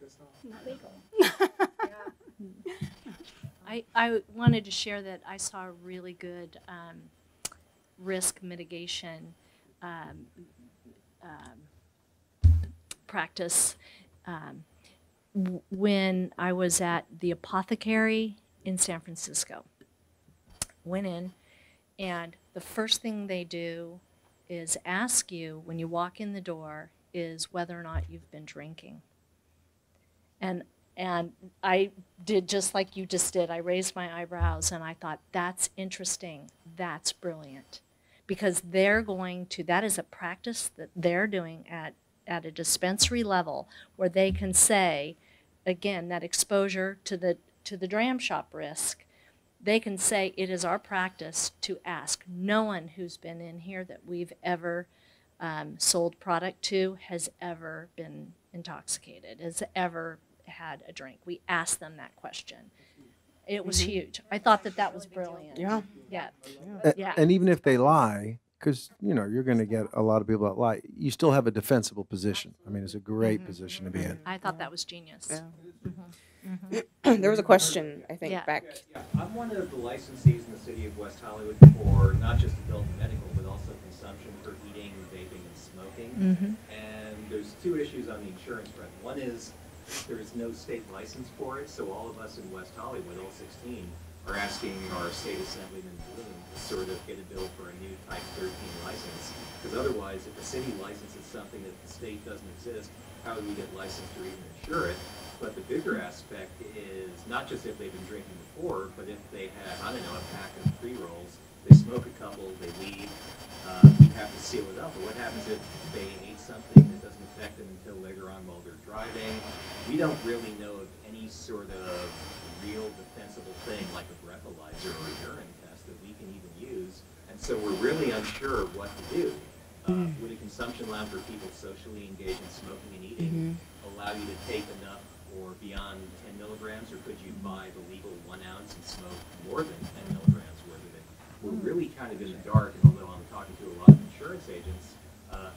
That's Not legal. I wanted to share that I saw a really good risk mitigation practice when I was at the apothecary in San Francisco. Went in, and the first thing they do is ask you when you walk in the door is whether or not you've been drinking. And I did just like you just did. I raised my eyebrows and I thought, that's interesting. That's brilliant. Because they're going to, that is a practice that they're doing at a dispensary level where they can say, again, that exposure to the dram shop risk, they can say it is our practice to ask. No one who's been in here that we've ever sold product to has ever been intoxicated, has ever had a drink. We asked them that question. It was huge. I thought that was brilliant. Yeah. Yeah. And even if they lie, because, you know, you're going to get a lot of people that lie, you still have a defensible position. I mean, it's a great position to be in. I thought that was genius. Yeah. There was a question, I think, Yeah. back. Yeah, I'm one of the licensees in the city of West Hollywood for not just adult medical, but also consumption for eating, vaping, and smoking. And there's two issues on the insurance front. One is there is no state license for it, so all of us in West Hollywood, all 16, are asking our state assemblyman Bloom to sort of get a bill for a new Type 13 license. Because otherwise, if the city licenses something that the state doesn't exist, how do we get licensed or even insure it? but the bigger aspect is not just if they've been drinking before, but if they have, I don't know, a pack of pre-rolls, they smoke a couple, they leave, we have to seal it up. But what happens if they ate something that doesn't affect them until later on while they're driving? We don't really know of any sort of real defensible thing like a breathalyzer or a urine test that we can even use. And so we're really unsure of what to do. Would a consumption lab for people socially engaged in smoking and eating allow you to take enough or beyond 10 milligrams, or could you buy the legal 1 ounce and smoke more than 10 milligrams worth of it? We're really kind of in the dark, and although I'm talking to a lot of insurance agents,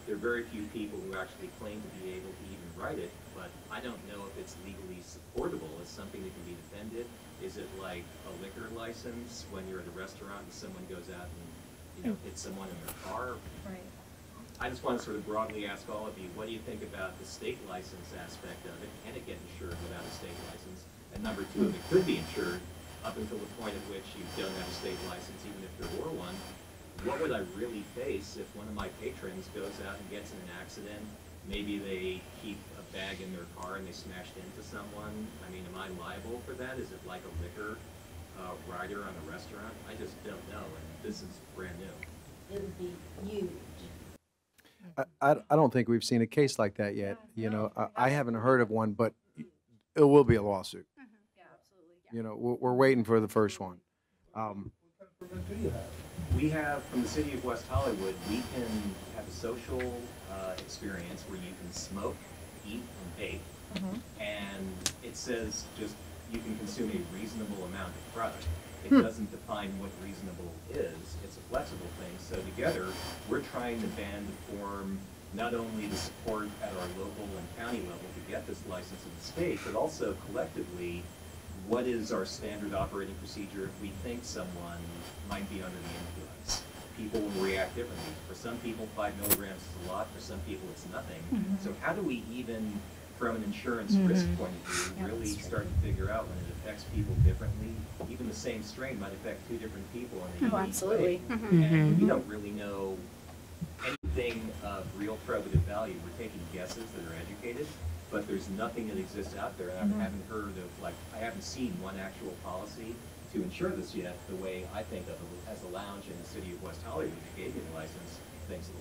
there are very few people who actually claim to be able to even write it, but I don't know if it's legally supportable as something that can be defended. Is it like a liquor license when you're at a restaurant and someone goes out and hits someone in their car? Right. I just want to sort of broadly ask all of you, what do you think about the state license aspect of it? Can it get insured without a state license? And number two, if it could be insured up until the point at which you don't have a state license, even if there were one, what would I really face if one of my patrons goes out and gets in an accident? Maybe they keep a bag in their car and they smashed into someone. I mean, am I liable for that? Is it like a liquor rider on a restaurant? I just don't know, and this is brand new. It would be huge. I don't think we've seen a case like that yet. You know, I haven't heard of one, but it will be a lawsuit. Yeah, absolutely. You know, we're waiting for the first one. What kind of permit do you have? We have, from the city of West Hollywood, we can have a social experience where you can smoke, eat, and vape. And it says just you can consume a reasonable amount of product. It doesn't define what reasonable is. It's a flexible thing. So together, we're trying to band to form not only the support at our local and county level to get this license in the state, but also collectively, what is our standard operating procedure if we think someone might be under the influence? People will react differently. For some people, 5 milligrams is a lot. For some people, it's nothing. So how do we even, from an insurance risk point of view, really start to figure out when it affects people differently? Even the same strain might affect 2 different people in a unique way. And we don't really know anything of real probative value. We're taking guesses that are educated, but there's nothing that exists out there. And I haven't heard of, like, I haven't seen one actual policy to insure this yet, the way I think of it as a lounge in the city of West Hollywood that gave me the license, thanks to the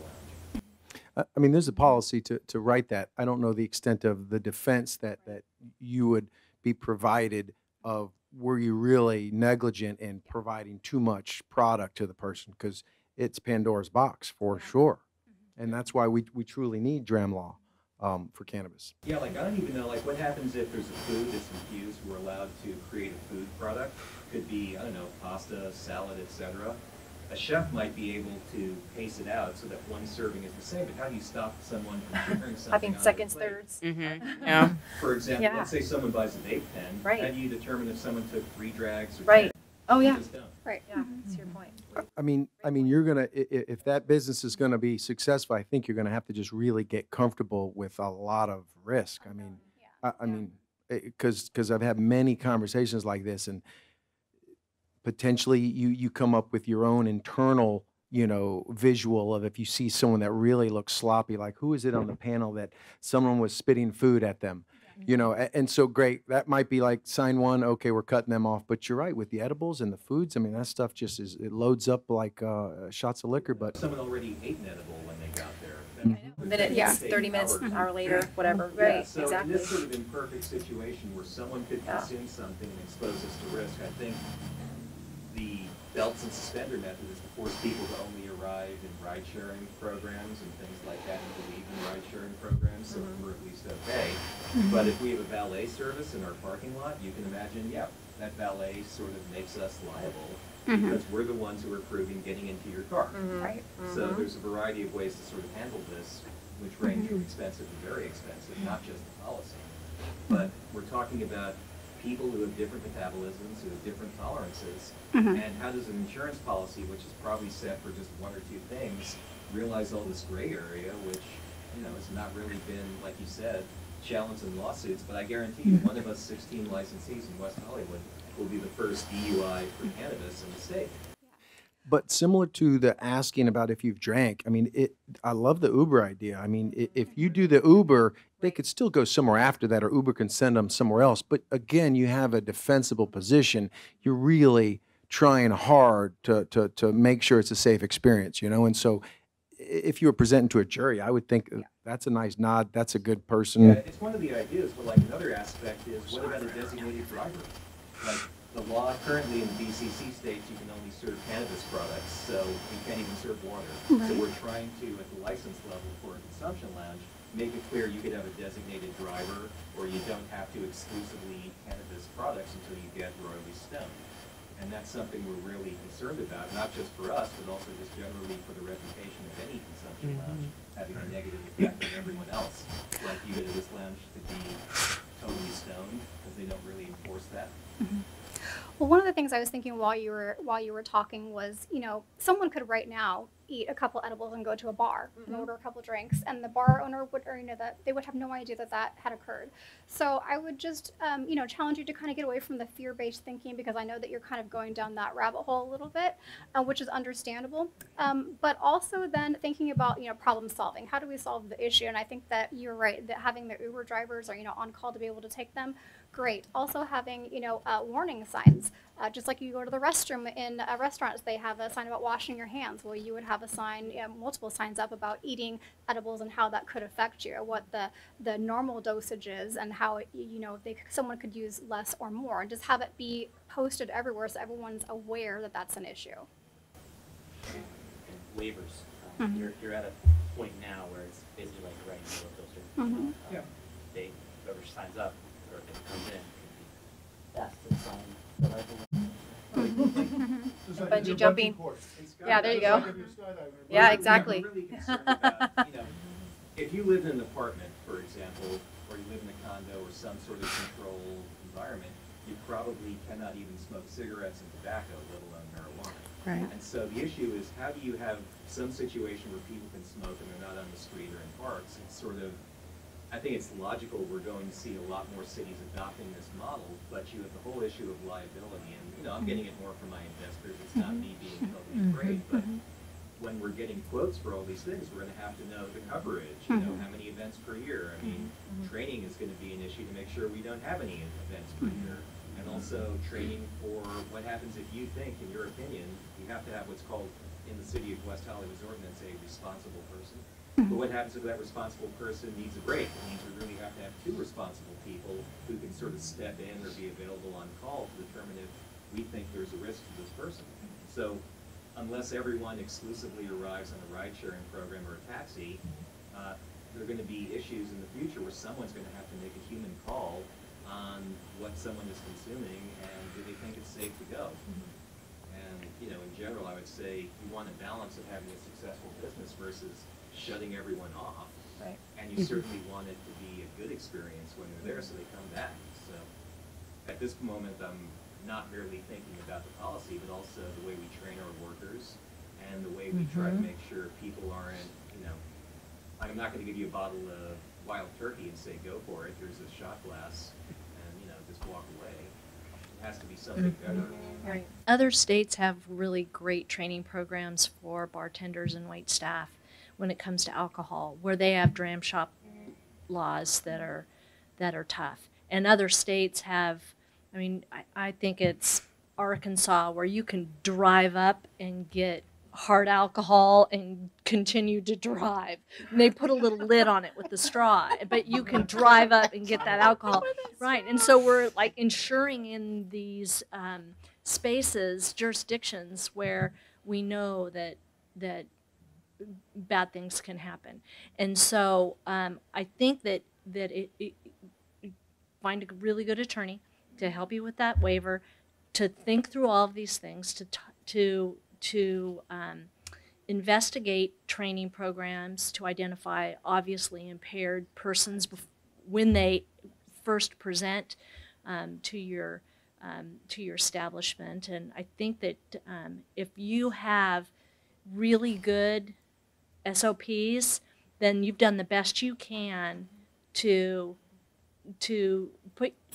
lounge. I mean, there's a policy to write that. I don't know the extent of the defense that you would be provided of were you really negligent in providing too much product to the person, because it's Pandora's box for sure. And that's why we truly need dram law for cannabis. Yeah, like I don't even know, like what happens if there's a food that's infused, we're allowed to create a food product. Could be, I don't know, pasta, salad, etc. A chef might be able to pace it out so that one serving is the same, but how do you stop someone from sharing something Having on seconds, their plate? thirds. Yeah. For example, Yeah. let's say someone buys a vape pen. Right. How do you determine if someone took 3 drags or Right. 10? Oh, You yeah. just don't. Right. Yeah, that's your point. I mean, you're gonna if that business is gonna be successful, I think you're gonna have to just really get comfortable with a lot of risk. I mean, I mean, because I've had many conversations like this, and potentially you come up with your own internal, you know, visual of if you see someone that really looks sloppy, like who is it on the panel that someone was spitting food at them, you know, and so great, that might be like sign 1, okay, we're cutting them off. But you're right, with the edibles and the foods, I mean, that stuff just it loads up like shots of liquor. But Someone already ate an edible when they got there. Then it's 30 minutes, an hour later, whatever. Yeah, Right, so in exactly. this sort of imperfect situation where someone could Yeah. consume something and expose us to risk, I think the belts and suspender method is to force people to only arrive in ride-sharing programs and things like that, and to leave in ride-sharing programs, so we're at least okay. But if we have a valet service in our parking lot, you can imagine, yeah, that valet sort of makes us liable because we're the ones who are approving getting into your car. Right. So there's a variety of ways to sort of handle this, which range from expensive to very expensive, not just the policy. But we're talking about people who have different metabolisms, who have different tolerances, and how does an insurance policy, which is probably set for just 1 or 2 things, realize all this gray area, which, you know, has not really been, like you said, challenged in lawsuits. But I guarantee you, one of us 16 licensees in West Hollywood will be the first DUI for cannabis in the state. But similar to the asking about if you've drank, I mean, I love the Uber idea. I mean, if you do the Uber, they could still go somewhere after that, or Uber can send them somewhere else. But again, you have a defensible position. You're really trying hard to make sure it's a safe experience, you know? And so if you were presenting to a jury, I would think that's a nice nod. That's a good person. Yeah, it's one of the ideas, but like another aspect is what about a designated driver? Like the law currently in the BCC states you can only serve cannabis products, so you can't even serve water. So we're trying to, at the license level for a consumption lounge, make it clear you could have a designated driver, or you don't have to exclusively eat cannabis products until you get royally stoned. And that's something we're really concerned about, not just for us, but also just generally for the reputation of any consumption lounge, having a negative effect on everyone else. Like you go to this lounge to be totally stoned, because they don't really enforce that. Well, one of the things I was thinking while you were talking was, you know, someone could right now eat a couple edibles and go to a bar and order a couple drinks, and the bar owner would, or you know, that they would have no idea that that had occurred. So I would just, you know, challenge you to kind of get away from the fear-based thinking, because I know that you're kind of going down that rabbit hole a little bit, which is understandable. But also then thinking about, you know, problem solving. How do we solve the issue? And I think that you're right that having the Uber drivers, or you know, on call to be able to take them. Great. Also having, you know, warning signs. Just like you go to the restroom in restaurants, they have a sign about washing your hands. Well, you would have a sign, you know, multiple signs up about eating edibles and how that could affect you, or what the normal dosage is, and how, you know, someone could use less or more, and just have it be posted everywhere so everyone's aware that that's an issue. And waivers. You're at a point now where it's basically like writing a filter. They, whoever signs up, or if it comes in, that's the sign that I believe. Bungee jumping. Yeah, there you go. Yeah, exactly. We're really concerned about, you know, if you live in an apartment, for example, or you live in a condo or some sort of controlled environment, you probably cannot even smoke cigarettes and tobacco, let alone marijuana. Right. And so the issue is, how do you have some situation where people can smoke and they're not on the street or in parks? It's sort of, I think it's logical we're going to see a lot more cities adopting this model, but you have the whole issue of liability. And, you know, I'm getting it more from my investors. It's not me being totally afraid, but when we're getting quotes for all these things, we're going to have to know the coverage, you know, how many events per year. I mean, training is going to be an issue to make sure we don't have any events per year. And also training for what happens if you think, in your opinion, you have to have what's called, in the city of West Hollywood's ordinance, a responsible person. But what happens if that responsible person needs a break? It means we really have to have two responsible people who can sort of step in or be available on call to determine if we think there's a risk to this person. So unless everyone exclusively arrives on a ride-sharing program or a taxi, there are going to be issues in the future where someone's going to have to make a human call on what someone is consuming and do they think it's safe to go. And, you know, in general, I would say you want a balance of having a successful business versus shutting everyone off. Right. And you certainly want it to be a good experience when they're there so they come back. So at this moment, I'm not merely thinking about the policy, but also the way we train our workers and the way we try to make sure people aren't, you know, I'm not going to give you a bottle of wild turkey and say, go for it. Here's a shot glass and, you know, just walk away. It has to be something better. Right. Other states have really great training programs for bartenders and wait staff when it comes to alcohol, where they have dram shop laws that are tough. And other states have, I mean, I think it's Arkansas, where you can drive up and get hard alcohol and continue to drive. And they put a little lid on it with the straw, but you can drive up and get that alcohol. Right, and so we're like insuring in these spaces, jurisdictions where we know that bad things can happen. And so I think that find a really good attorney to help you with that waiver, to think through all of these things, to investigate training programs, to identify obviously impaired persons when they first present to your establishment. And I think that if you have really good SOPs, then you've done the best you can to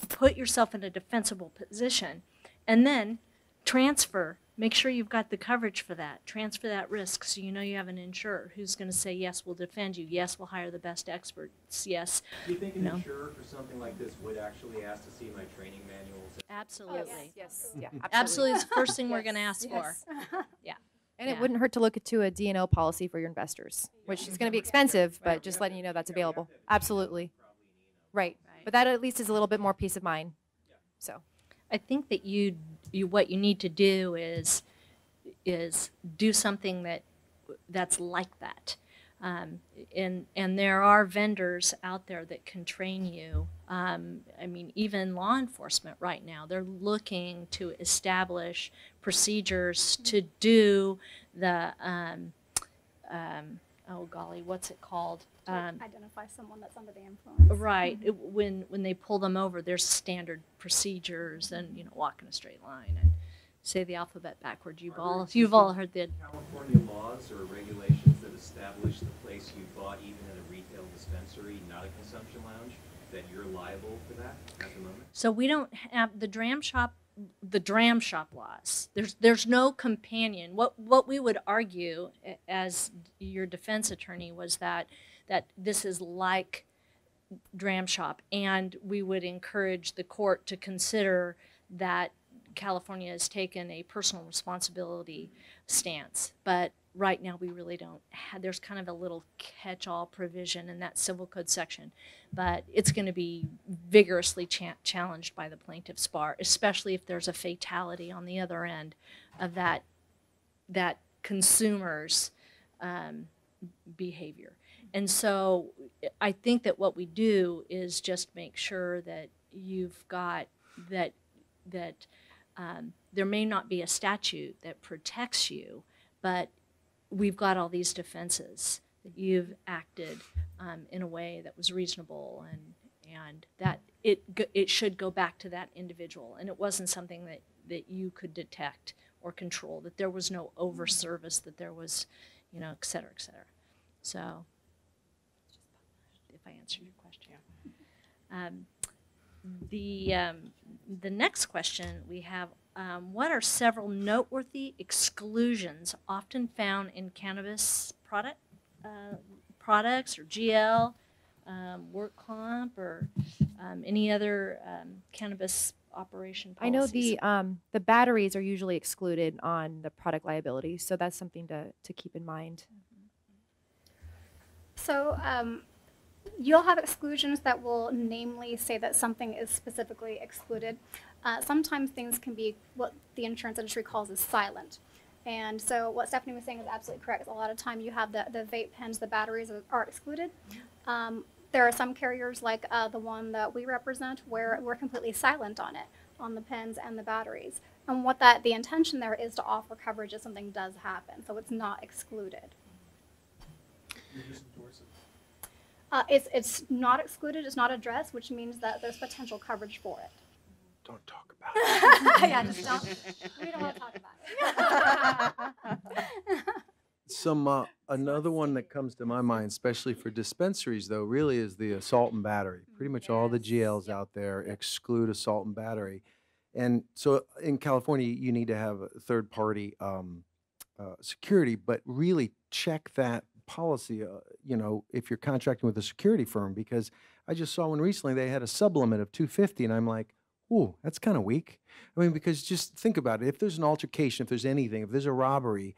put yourself in a defensible position, and then transfer make sure you've got the coverage for that. Transfer that risk so you know you have an insurer who's going to say, yes, we'll defend you. Yes, we'll hire the best experts. Yes. Do you think an No. insurer for something like this would actually ask to see my training manuals? Absolutely. Yes. Yeah. Absolutely. It's the first thing we're Yes, going to ask for. Yeah. And it Yeah. wouldn't hurt to look into a D&O policy for your investors, which is going to be expensive, but just letting you know that's available. Absolutely. Right. Right. But that at least is a little bit more peace of mind. So. I think that what you need to do is do something that's like that. And there are vendors out there that can train you. I mean, even law enforcement right now, they're looking to establish procedures to do the, oh golly, what's it called? Identify someone that's under the influence. Right. When they pull them over, there's standard procedures and, walk in a straight line and say the alphabet backward. You've all heard the California laws or regulations that establish the place you bought even at a retail dispensary, not a consumption lounge, that you're liable for that at the moment? So we don't have the dram shop laws. There's no companion. What we would argue as your defense attorney was that this is like dram shop, and we would encourage the court to consider that California has taken a personal responsibility stance. But right now we really don't have, there's kind of a little catch-all provision in that civil code section, but it's going to be vigorously challenged by the plaintiff's bar, especially if there's a fatality on the other end of that consumer's behavior. And so I think that what we do is just make sure that you've got that there may not be a statute that protects you, but we've got all these defenses that you've acted in a way that was reasonable, and that it should go back to that individual, and it wasn't something that you could detect or control, that there was no over-service, that there was, et cetera, et cetera. So if I answered your question. The next question we have, what are several noteworthy exclusions often found in cannabis products or GL, work comp, or any other cannabis operation policies? I know the batteries are usually excluded on the product liability, so that's something to keep in mind. So you'll have exclusions that will namely say that something is specifically excluded. Sometimes things can be what the insurance industry calls as silent. And so what Stephanie was saying is absolutely correct. A lot of time you have the vape pens, the batteries are excluded. There are some carriers like the one that we represent where we're completely silent on it, on the pens and the batteries. And what the intention there is to offer coverage if something does happen. So it's not excluded. You just endorse it. It's not excluded, it's not addressed, which means that there's potential coverage for it. Don't talk about it. Yeah, just don't. We don't want to talk about it. Another one that comes to my mind, especially for dispensaries, though, really is the assault and battery. Pretty much all the GLs out there exclude assault and battery. And so in California, you need to have a third-party security, but really check that policy, if you're contracting with a security firm, because I just saw one recently, they had a sublimit of 250, and I'm like, ooh, that's kind of weak. I mean, because just think about it. If there's an altercation, if there's anything, if there's a robbery,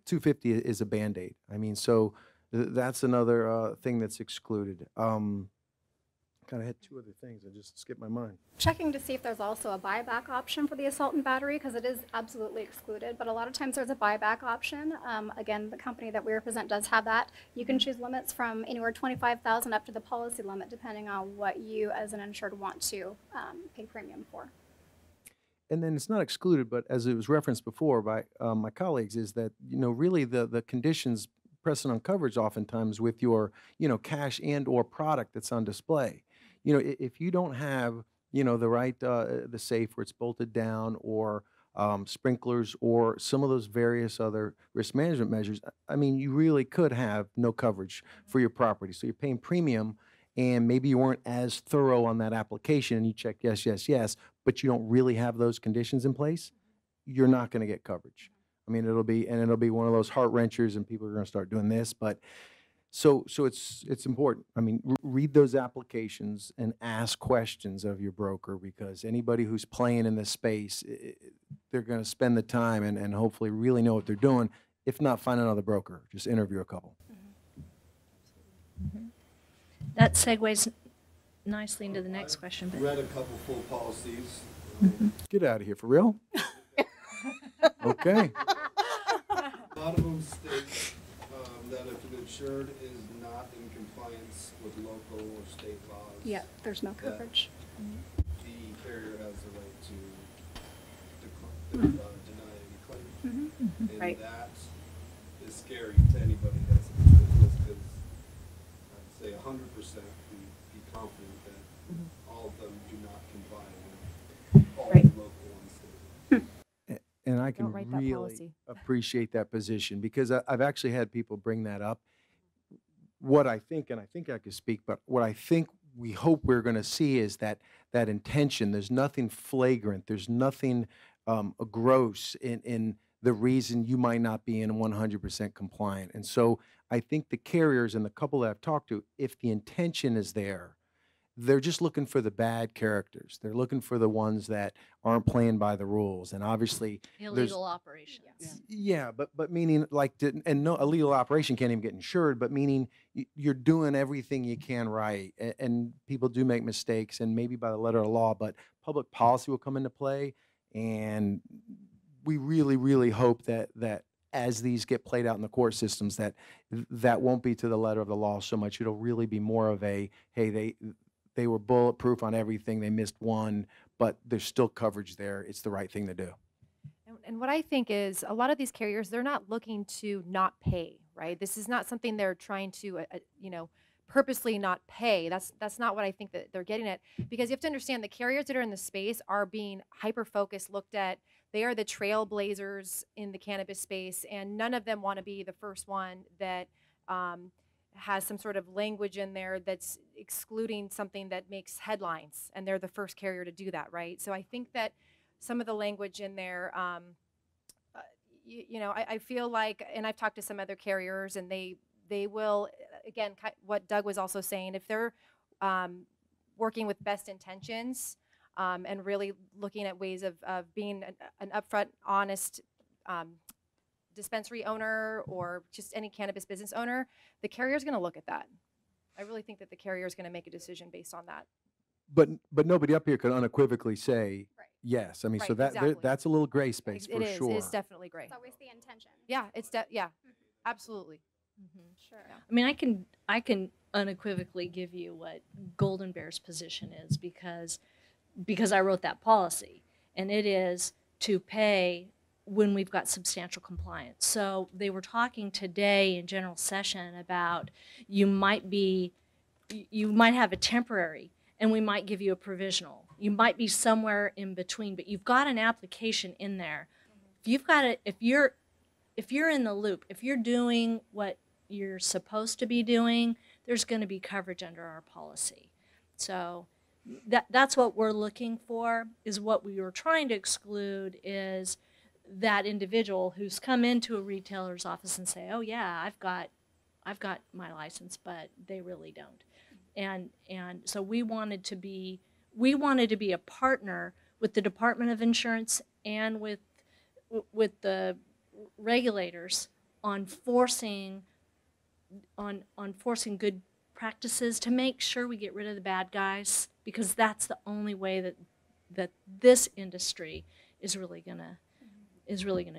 250 is a Band-Aid. I mean, so that's another thing that's excluded. Kind of had two other things. I just skipped my mind. Checking to see if there's also a buyback option for the assault and battery, because it is absolutely excluded, but a lot of times there's a buyback option. Again, the company that we represent does have that. You can choose limits from anywhere $25,000 up to the policy limit, depending on what you as an insured want to pay premium for. And then it's not excluded, but as it was referenced before by my colleagues, is that, really the conditions present on coverage oftentimes with your, cash and or product that's on display. If you don't have, the right, the safe where it's bolted down, or sprinklers, or some of those various other risk management measures, I mean, you really could have no coverage for your property. So you're paying premium, and maybe you weren't as thorough on that application, and you check yes, yes, yes, but you don't really have those conditions in place. you're not going to get coverage. I mean, it'll be one of those heart wrenchers, and people are going to start doing this. But so it's important. I mean, read those applications and ask questions of your broker, because anybody who's playing in this space, they're going to spend the time and hopefully really know what they're doing. If not, find another broker. Just interview a couple. That segues nicely into the next question. But Read a couple full policies. Get out of here, for real? Okay. A lot of them state that if an insured is not in compliance with local or state laws, Yeah, there's no that coverage. the carrier has the right to deny any claim. And Right. that is scary to anybody that's in this business, because I'd say 100% be confident that all of them do not comply with all Right. the local and state. And I can Don't write that really policy. appreciate that position, because I've actually had people bring that up. What I think, and I think I could speak, but what I think we hope we're going to see is that intention. There's nothing flagrant. There's nothing gross in the reason you might not be in 100% compliant. And so I think the carriers and the couple that I've talked to, if the intention is there, they're just looking for the bad characters. They're looking for the ones that aren't playing by the rules. And obviously, illegal operations. yeah, but meaning like, and no illegal operation can't even get insured, but meaning you're doing everything you can right. And people do make mistakes, and maybe by the letter of law, but public policy will come into play. And we really, really hope that as these get played out in the court systems, that won't be to the letter of the law so much. It'll really be more of a, hey, they were bulletproof on everything. They missed one, but there's still coverage there. It's the right thing to do. And what I think is a lot of these carriers, they're not looking to not pay, right? This is not something they're trying to, purposely not pay. That's not what I think that they're getting at, because you have to understand the carriers that are in the space are being hyper-focused, looked at. They are the trailblazers in the cannabis space, and none of them want to be the first one that has some sort of language in there that's excluding something that makes headlines, and they're the first carrier to do that, right? So I think that some of the language in there, I feel like, and I've talked to some other carriers, and they will, again, what Doug was also saying, if they're working with best intentions and really looking at ways of being an upfront, honest dispensary owner or just any cannabis business owner, the carrier is going to look at that. I really think that the carrier is going to make a decision based on that. But nobody up here could unequivocally say Right. yes. I mean, so Right, exactly. that's a little gray space for It is. sure. It's definitely gray. It's always the intention. Yeah, absolutely. Sure. I mean, I can unequivocally give you what Golden Bear's position is, because I wrote that policy, and it is to pay when we've got substantial compliance. So they were talking today in general session about you might have a temporary, and we might give you a provisional. You might be somewhere in between, but you've got an application in there. If you're in the loop, if you're doing what you're supposed to be doing, there's going to be coverage under our policy. So that's what we're looking for. Is what we were trying to exclude is that individual who's come into a retailer's office and say, oh yeah, I've got my license, but they really don't. And so we wanted to be a partner with the Department of Insurance and with the regulators on forcing good practices to make sure we get rid of the bad guys, because that's the only way that this industry is really gonna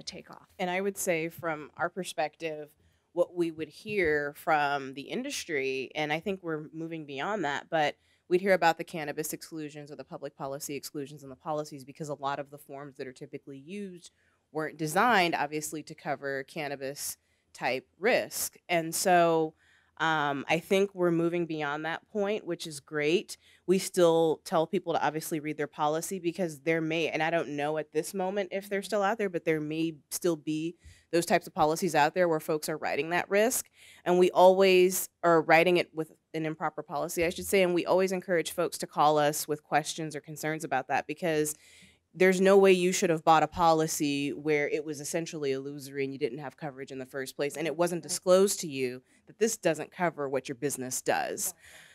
take off. And I would say from our perspective, what we would hear from the industry, and I think we're moving beyond that, but we'd hear about the cannabis exclusions or the public policy exclusions and the policies, because a lot of the forms that are typically used weren't designed, obviously, to cover cannabis type risk. And so I think we're moving beyond that point, which is great. We still tell people to obviously read their policy, because there may, and I don't know at this moment if they're still out there, but there may still be those types of policies out there where folks are writing that risk. And we always are writing it with an improper policy, I should say. And we always encourage folks to call us with questions or concerns about that, because there's no way you should have bought a policy where it was essentially illusory and you didn't have coverage in the first place, and it wasn't disclosed to you that this doesn't cover what your business does.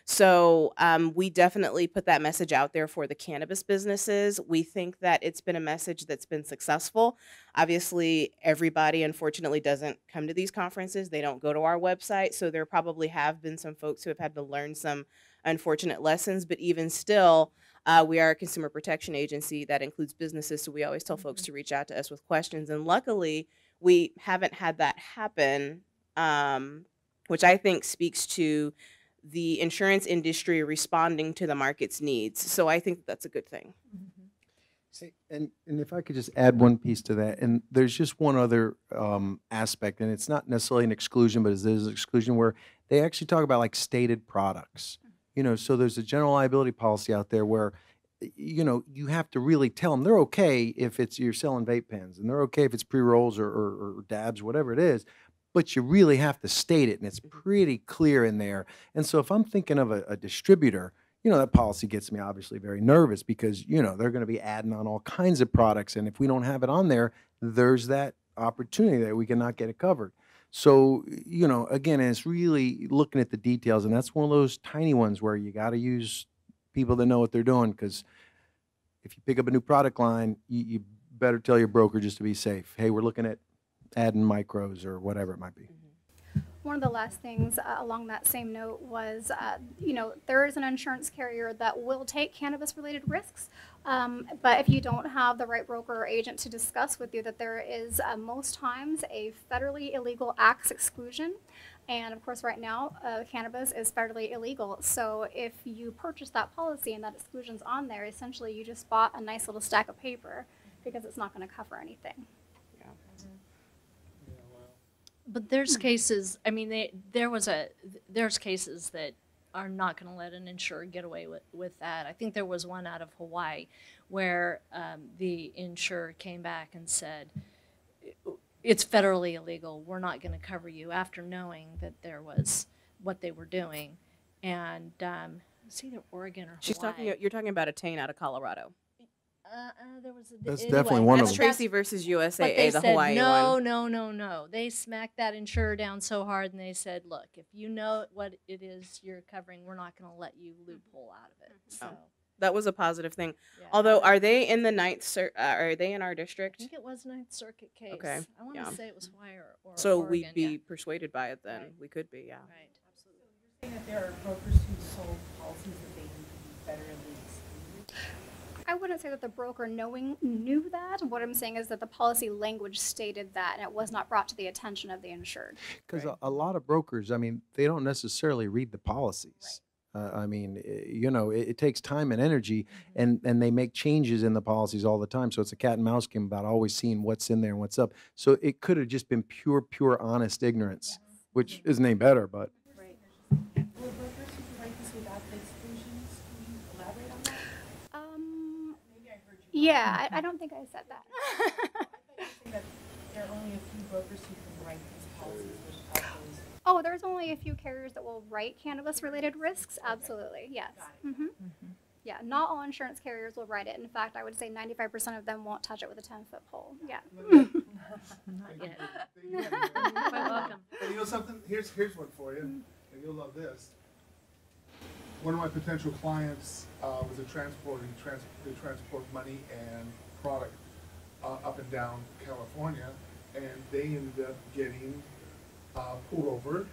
So we definitely put that message out there for the cannabis businesses. We think that it's been a message that's been successful. Obviously, everybody, unfortunately, doesn't come to these conferences. They don't go to our website. So there probably have been some folks who have had to learn some unfortunate lessons. But even still, we are a consumer protection agency that includes businesses. So we always tell folks to reach out to us with questions. And luckily, we haven't had that happen, which I think speaks to the insurance industry responding to the market's needs. So I think that's a good thing. Hey, and if I could just add one piece to that, and there's just one other aspect, and it's not necessarily an exclusion, but there's an exclusion where they actually talk about like stated products. You know, so there's a general liability policy out there where, you know, you have to really tell them they're okay if it's you're selling vape pens, and they're okay if it's pre-rolls or dabs, whatever it is. But you really have to state it, and it's pretty clear in there. And so if I'm thinking of a distributor, you know, that policy gets me obviously very nervous because, you know, they're going to be adding on all kinds of products. And if we don't have it on there, there's that opportunity that we cannot get it covered. So, you know, again, it's really looking at the details. And that's one of those tiny ones where you got to use people that know what they're doing, because if you pick up a new product line, you better tell your broker just to be safe. Hey, we're looking at adding micros or whatever it might be. One of the last things along that same note was, you know, there is an insurance carrier that will take cannabis-related risks, but if you don't have the right broker or agent to discuss with you that there is most times a federally illegal acts exclusion. And of course, right now, cannabis is federally illegal. So if you purchase that policy and that exclusion's on there, essentially you just bought a nice little stack of paper because it's not going to cover anything. But there's cases, I mean, there's cases that are not going to let an insurer get away with that. I think there was one out of Hawaii where the insurer came back and said, it's federally illegal, we're not going to cover you, after knowing that there was what they were doing. And it's either Oregon or Hawaii. You're talking about a Tane out of Colorado. There was That's definitely one of That's them. Tracy versus USAA, but they the said, Hawaii one. No. They smacked that insurer down so hard, and they said, look, if you know what it is you're covering, we're not going to let you loophole out of it. So That was a positive thing. yeah. Although, are they in the are they in our I district? think it was Ninth Circuit case. Okay, I want to yeah. say it was Hawaii or So Oregon, we'd be yeah. persuaded by it then. Right. We could be, yeah. Right, absolutely. Saying that there are brokers who sold policies that they knew to be federally excluded. I wouldn't say that the broker knew that. What I'm saying is that the policy language stated that, and it was not brought to the attention of the insured. Because a lot of brokers, I mean, they don't necessarily read the policies. I mean, you know, it takes time and energy, and they make changes in the policies all the time. So it's a cat and mouse game about always seeing what's in there and what's up. So it could have just been pure, honest ignorance, which isn't any better, but. Right. Were brokers who could write this without the exclusions? Can you elaborate on that? Maybe I heard you. Yeah, I don't think I said that. I thought you were saying that there are only a few brokers who can write these policies without those. Oh, there's only a few carriers that will write cannabis-related risks. Absolutely, yes. Yeah, not all insurance carriers will write it. In fact, I would say 95% of them won't touch it with a 10-foot pole. Yeah. Not yet. Quite welcome. And you know something? Here's one for you, and you'll love this. One of my potential clients was a transporter. They transport money and product up and down California, and they ended up getting pulled over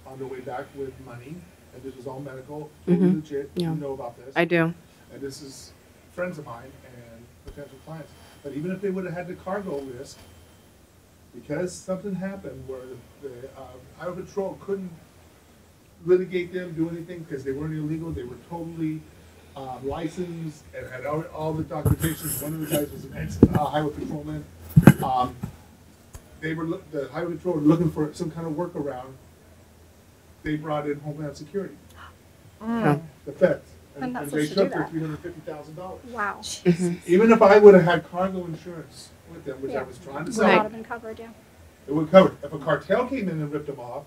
on their way back with money, and this was all medical, totally legit. Yeah. You know about this. I do. And this is friends of mine and potential clients. But even if they would have had the cargo risk, because something happened where the Highway Patrol couldn't litigate them, do anything, because they weren't illegal, they were totally licensed and had all the documentation. One of the guys was an ex-Highway Patrolman. The Highway Patrol were looking for some kind of workaround. They brought in Homeland Security, the feds, And that's they supposed to do took their that. $350,000. Wow. Even if I would have had cargo insurance with them, which I was trying to Would sell, not have been covered, yeah. it would cover. If a cartel came in and ripped them off,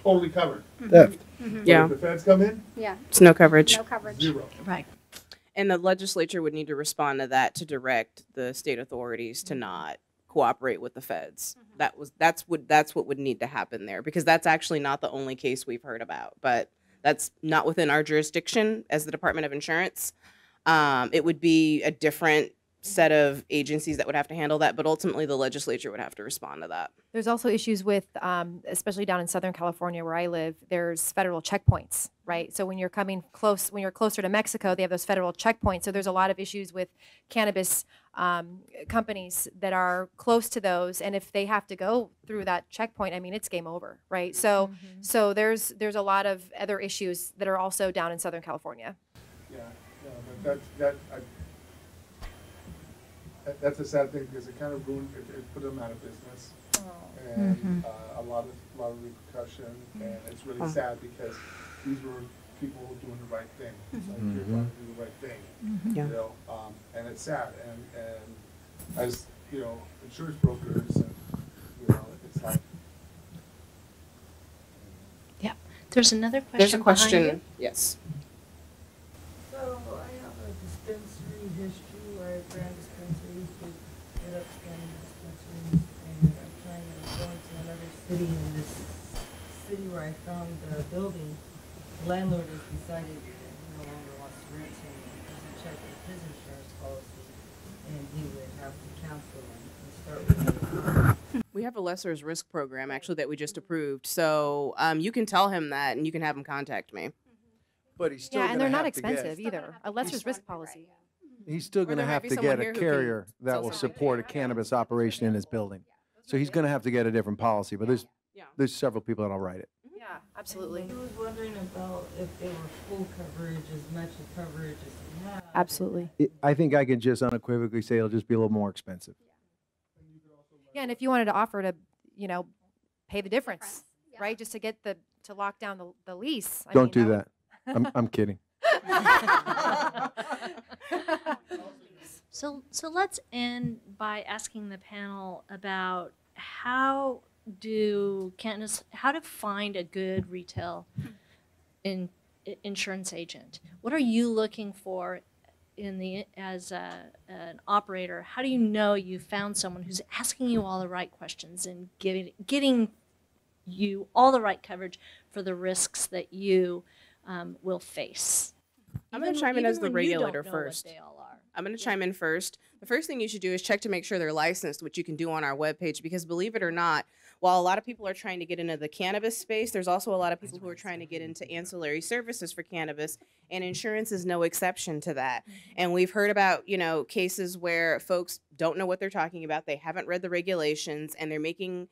totally covered. Theft. But Yeah. if the feds come in, Yeah, It's no coverage. no coverage. zero. Right. And the legislature would need to respond to that to direct the state authorities to not cooperate with the feds. That's what would need to happen there, because that's actually not the only case we've heard about, but that's not within our jurisdiction as the Department of Insurance. It would be a different set of agencies that would have to handle that, but ultimately the legislature would have to respond to that. There's also issues with, especially down in Southern California where I live, there's federal checkpoints, right? So when you're coming close, when you're closer to Mexico, they have those federal checkpoints. So there's a lot of issues with cannabis companies that are close to those, and if they have to go through that checkpoint, I mean, it's game over, right? So so there's a lot of other issues that are also down in Southern California. Yeah, but that's a sad thing, because it kind of ruined, it put them out of business. And a lot of repercussion, and it's really sad, because these were people who were doing the right thing. It's like you're trying to do the right thing, you know, and it's sad. And as, you know, insurance brokers, and, you know, it's like. Yeah. There's another question. There's a question. behind you. Yes. So I have a dispensary history where I ran dispensaries with upstanding dispensaries, and I'm trying to go into another city. In this city where I found the building, the landlord has decided that he no longer wants to rent to me because he checked with his insurance policy, and he would have to cancel and start with me. We have a lesser's risk program actually that we just approved, so you can tell him that, and you can have him contact me. But he's still Yeah, and they're not have to get- expensive either. A lesser's risk policy. He's still going to there might have be to someone get here a who can carrier that tell will somebody. support a cannabis operation in his building. So he's going to have to get a different policy, but there's several people that'll write it. Yeah, absolutely. He was wondering about if they were full coverage, as much coverage as he had. Absolutely. I think I can just unequivocally say it'll just be a little more expensive. Yeah, and if you wanted to offer to, you know, pay the difference, Difference, yeah. right, just to get to lock down the lease. I Don't mean, do that. I'm kidding. So let's end by asking the panel about how to find a good retail insurance agent. What are you looking for as an operator? How do you know you found someone who's asking you all the right questions and getting you all the right coverage for the risks that you will face? I'm going to chime in as the regulator first. I'm going to chime in first. The first thing you should do is check to make sure they're licensed, which you can do on our webpage, because believe it or not, while a lot of people are trying to get into the cannabis space, there's also a lot of people who are trying to get into ancillary services for cannabis, and insurance is no exception to that. And we've heard about, you know, cases where folks don't know what they're talking about, they haven't read the regulations, and they're making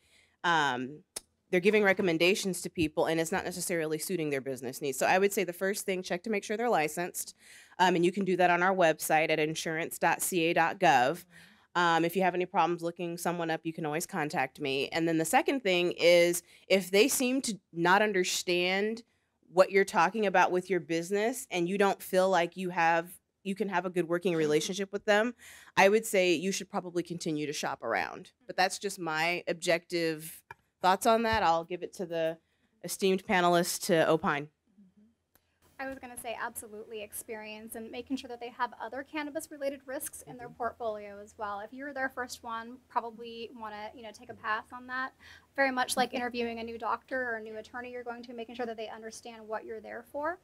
they're giving recommendations to people, and it's not necessarily suiting their business needs. So I would say the first thing, check to make sure they're licensed. And you can do that on our website at insurance.ca.gov. If you have any problems looking someone up, you can always contact me. And then the second thing is, if they seem to not understand what you're talking about with your business, and you don't feel like you can have a good working relationship with them, I would say you should probably continue to shop around. But that's just my objective thoughts on that. I'll give it to the esteemed panelists to opine. I was going to say absolutely experience and making sure that they have other cannabis-related risks in their portfolio as well. If you're their first one, probably want to take a pass on that. Very much like interviewing a new doctor or a new attorney, you're going to making sure that they understand what you're there for.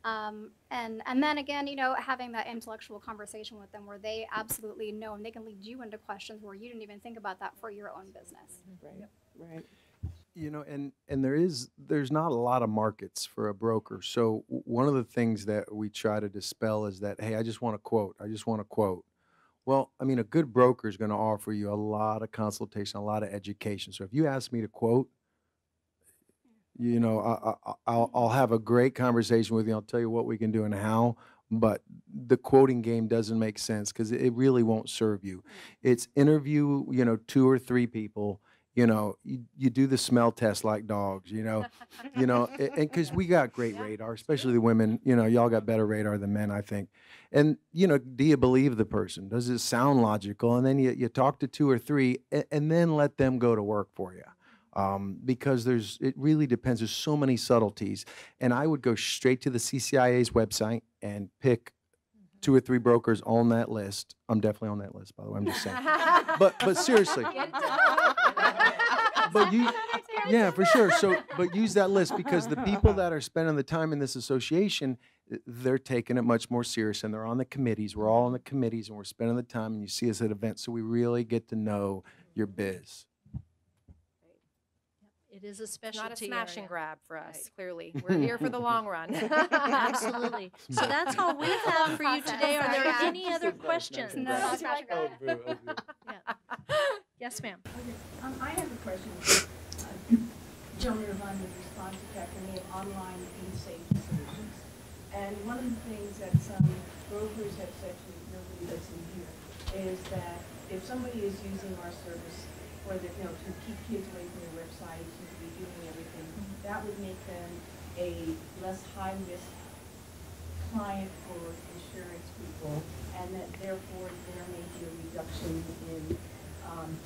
And then again, having that intellectual conversation with them where they absolutely know and they can lead you into questions where you didn't even think about that for your own business. Right. And there's not a lot of markets for a broker. So one of the things that we try to dispel is that, hey, I just want to quote. Well, I mean, a good broker is going to offer you a lot of consultation, a lot of education. So if you ask me to quote, I'll have a great conversation with you. I'll tell you what we can do and how, but the quoting game doesn't make sense because it really won't serve you. It's interview, 2 or 3 people. You do the smell test like dogs, and because we got great radar, especially the women, y'all got better radar than men, I think. And, do you believe the person? Does it sound logical? And then you talk to 2 or 3 and then let them go to work for you. Because it really depends. There's so many subtleties. And I would go straight to the CCIA's website and pick 2 or 3 brokers on that list. I'm definitely on that list, by the way. I'm just saying. But seriously. But yeah, for sure. So, but use that list, because the people that are spending the time in this association, they're taking it much more serious, and they're on the committees. We're all on the committees, and we're spending the time, and you see us at events, so we really get to know your biz. It is a It's specialty not a smash area. and grab for us, Right. clearly. We're here for the long run. Absolutely. So that's all we have for you today. Are there Yeah. any other questions? No, that's smash and grab. Yeah. Yes, ma'am. Okay, I have a question. Joan Irvine with Response Tech, and we have online safety solutions. And one of the things that some brokers have said to me, nobody that's in here, is that if somebody is using our service for the, to keep kids away from their websites and to be doing everything, that would make them a less high-risk client for insurance people, and that therefore there may be a reduction in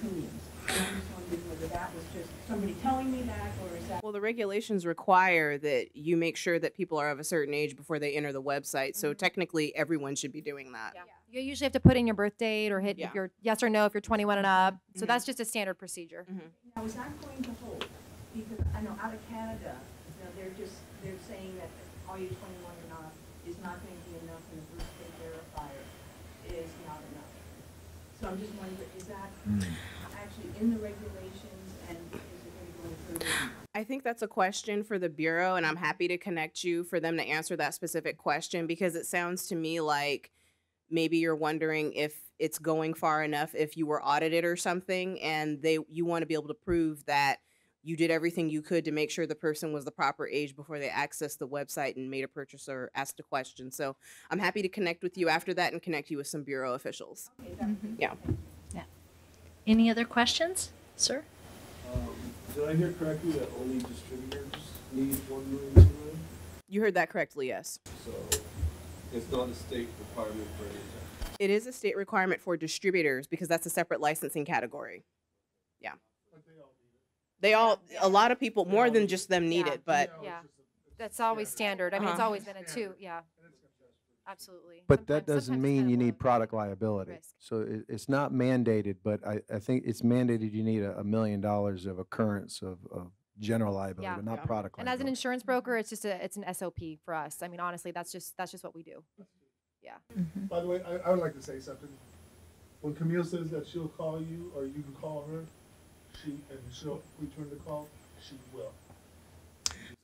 premiums. And I'm just wondering whether that was just somebody telling me that, or is that? Well, the regulations require that you make sure that people are of a certain age before they enter the website. So technically, everyone should be doing that. Yeah. You usually have to put in your birth date or hit Yeah. your yes or no if you're 21 and up. So that's just a standard procedure. Now, is that going to hold? Because I know out of Canada, they're saying that all you 21 and up is not going to be enough, and the birth date verifier is not enough. So I'm just wondering, is that actually in the regulations, and is it going to go further? I think that's a question for the Bureau, and I'm happy to connect you for them to answer that specific question, because it sounds to me like maybe you're wondering if it's going far enough if you were audited or something, and you want to be able to prove that you did everything you could to make sure the person was the proper age before they accessed the website and made a purchase or asked a question. So I'm happy to connect with you after that and connect you with some Bureau officials. Okay, that would be Yeah. Yeah. Any other questions, sir? Did I hear correctly that only distributors need 1 million, 2 million? You heard that correctly, yes. So it's not a state requirement for anything. It is a state requirement for distributors because that's a separate licensing category. Yeah. A lot of people, more than just them need Yeah. it, but Yeah. That's always standard. I mean, it's Uh-huh. always been a 2. Yeah. Absolutely. But that Sometimes doesn't it's mean kind you of a need product liability. risk. So it's not mandated, but I think it's mandated you need $1 million of occurrence of general liability, Yeah. but not Yeah. product And as an liability. insurance broker, it's an SOP for us. I mean, honestly, that's just what we do. Yeah. By the way, I would like to say something. When Camille says that she'll call you or you can call her, she'll return the call, she will.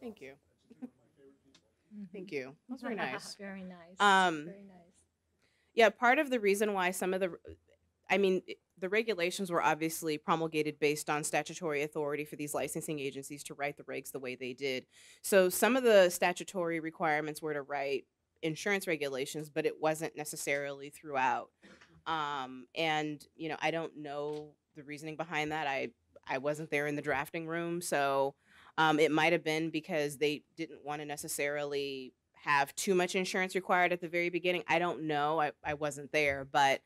thank you. Thank you. That's very nice. Very nice. Very nice. Yeah, part of the reason why the regulations were obviously promulgated based on statutory authority for these licensing agencies to write the regs the way they did. So some of the statutory requirements were to write insurance regulations, but it wasn't necessarily throughout. And, I don't know the reasoning behind that. I wasn't there in the drafting room, so it might have been because they didn't want to necessarily have too much insurance required at the very beginning. I don't know. I wasn't there, but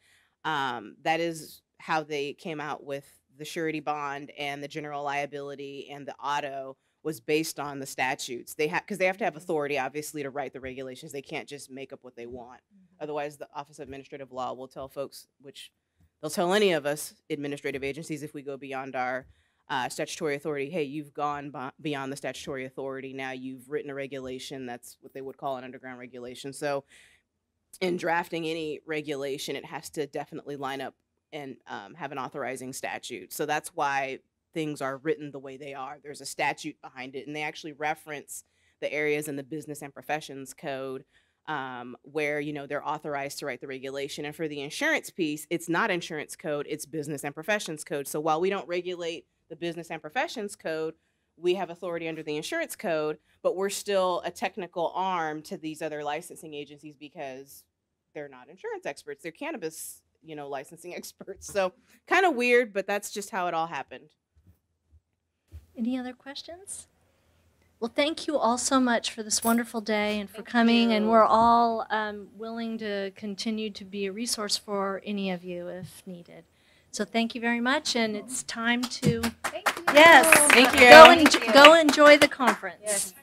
that is how they came out with the surety bond and the general liability and the auto was based on the statutes. Because they have to have authority, obviously, to write the regulations. They can't just make up what they want. Otherwise, the Office of Administrative Law will tell folks, which they'll tell any of us administrative agencies if we go beyond our statutory authority, hey, you've gone beyond the statutory authority. Now you've written a regulation. That's what they would call an underground regulation. So in drafting any regulation, it has to definitely line up and have an authorizing statute. So that's why things are written the way they are. There's a statute behind it, and they actually reference the areas in the Business and Professions Code where, they're authorized to write the regulation. And for the insurance piece, it's not insurance code, it's Business and Professions Code. So while we don't regulate the Business and Professions Code, we have authority under the insurance code, but we're still a technical arm to these other licensing agencies because they're not insurance experts. They're cannabis, licensing experts. So kind of weird, but that's just how it all happened. Any other questions? Well, thank you all so much for this wonderful day and for coming. And we're all willing to continue to be a resource for any of you if needed. So thank you very much. And it's time to, Thank you. yes, Thank you. go enjoy the conference. Yes.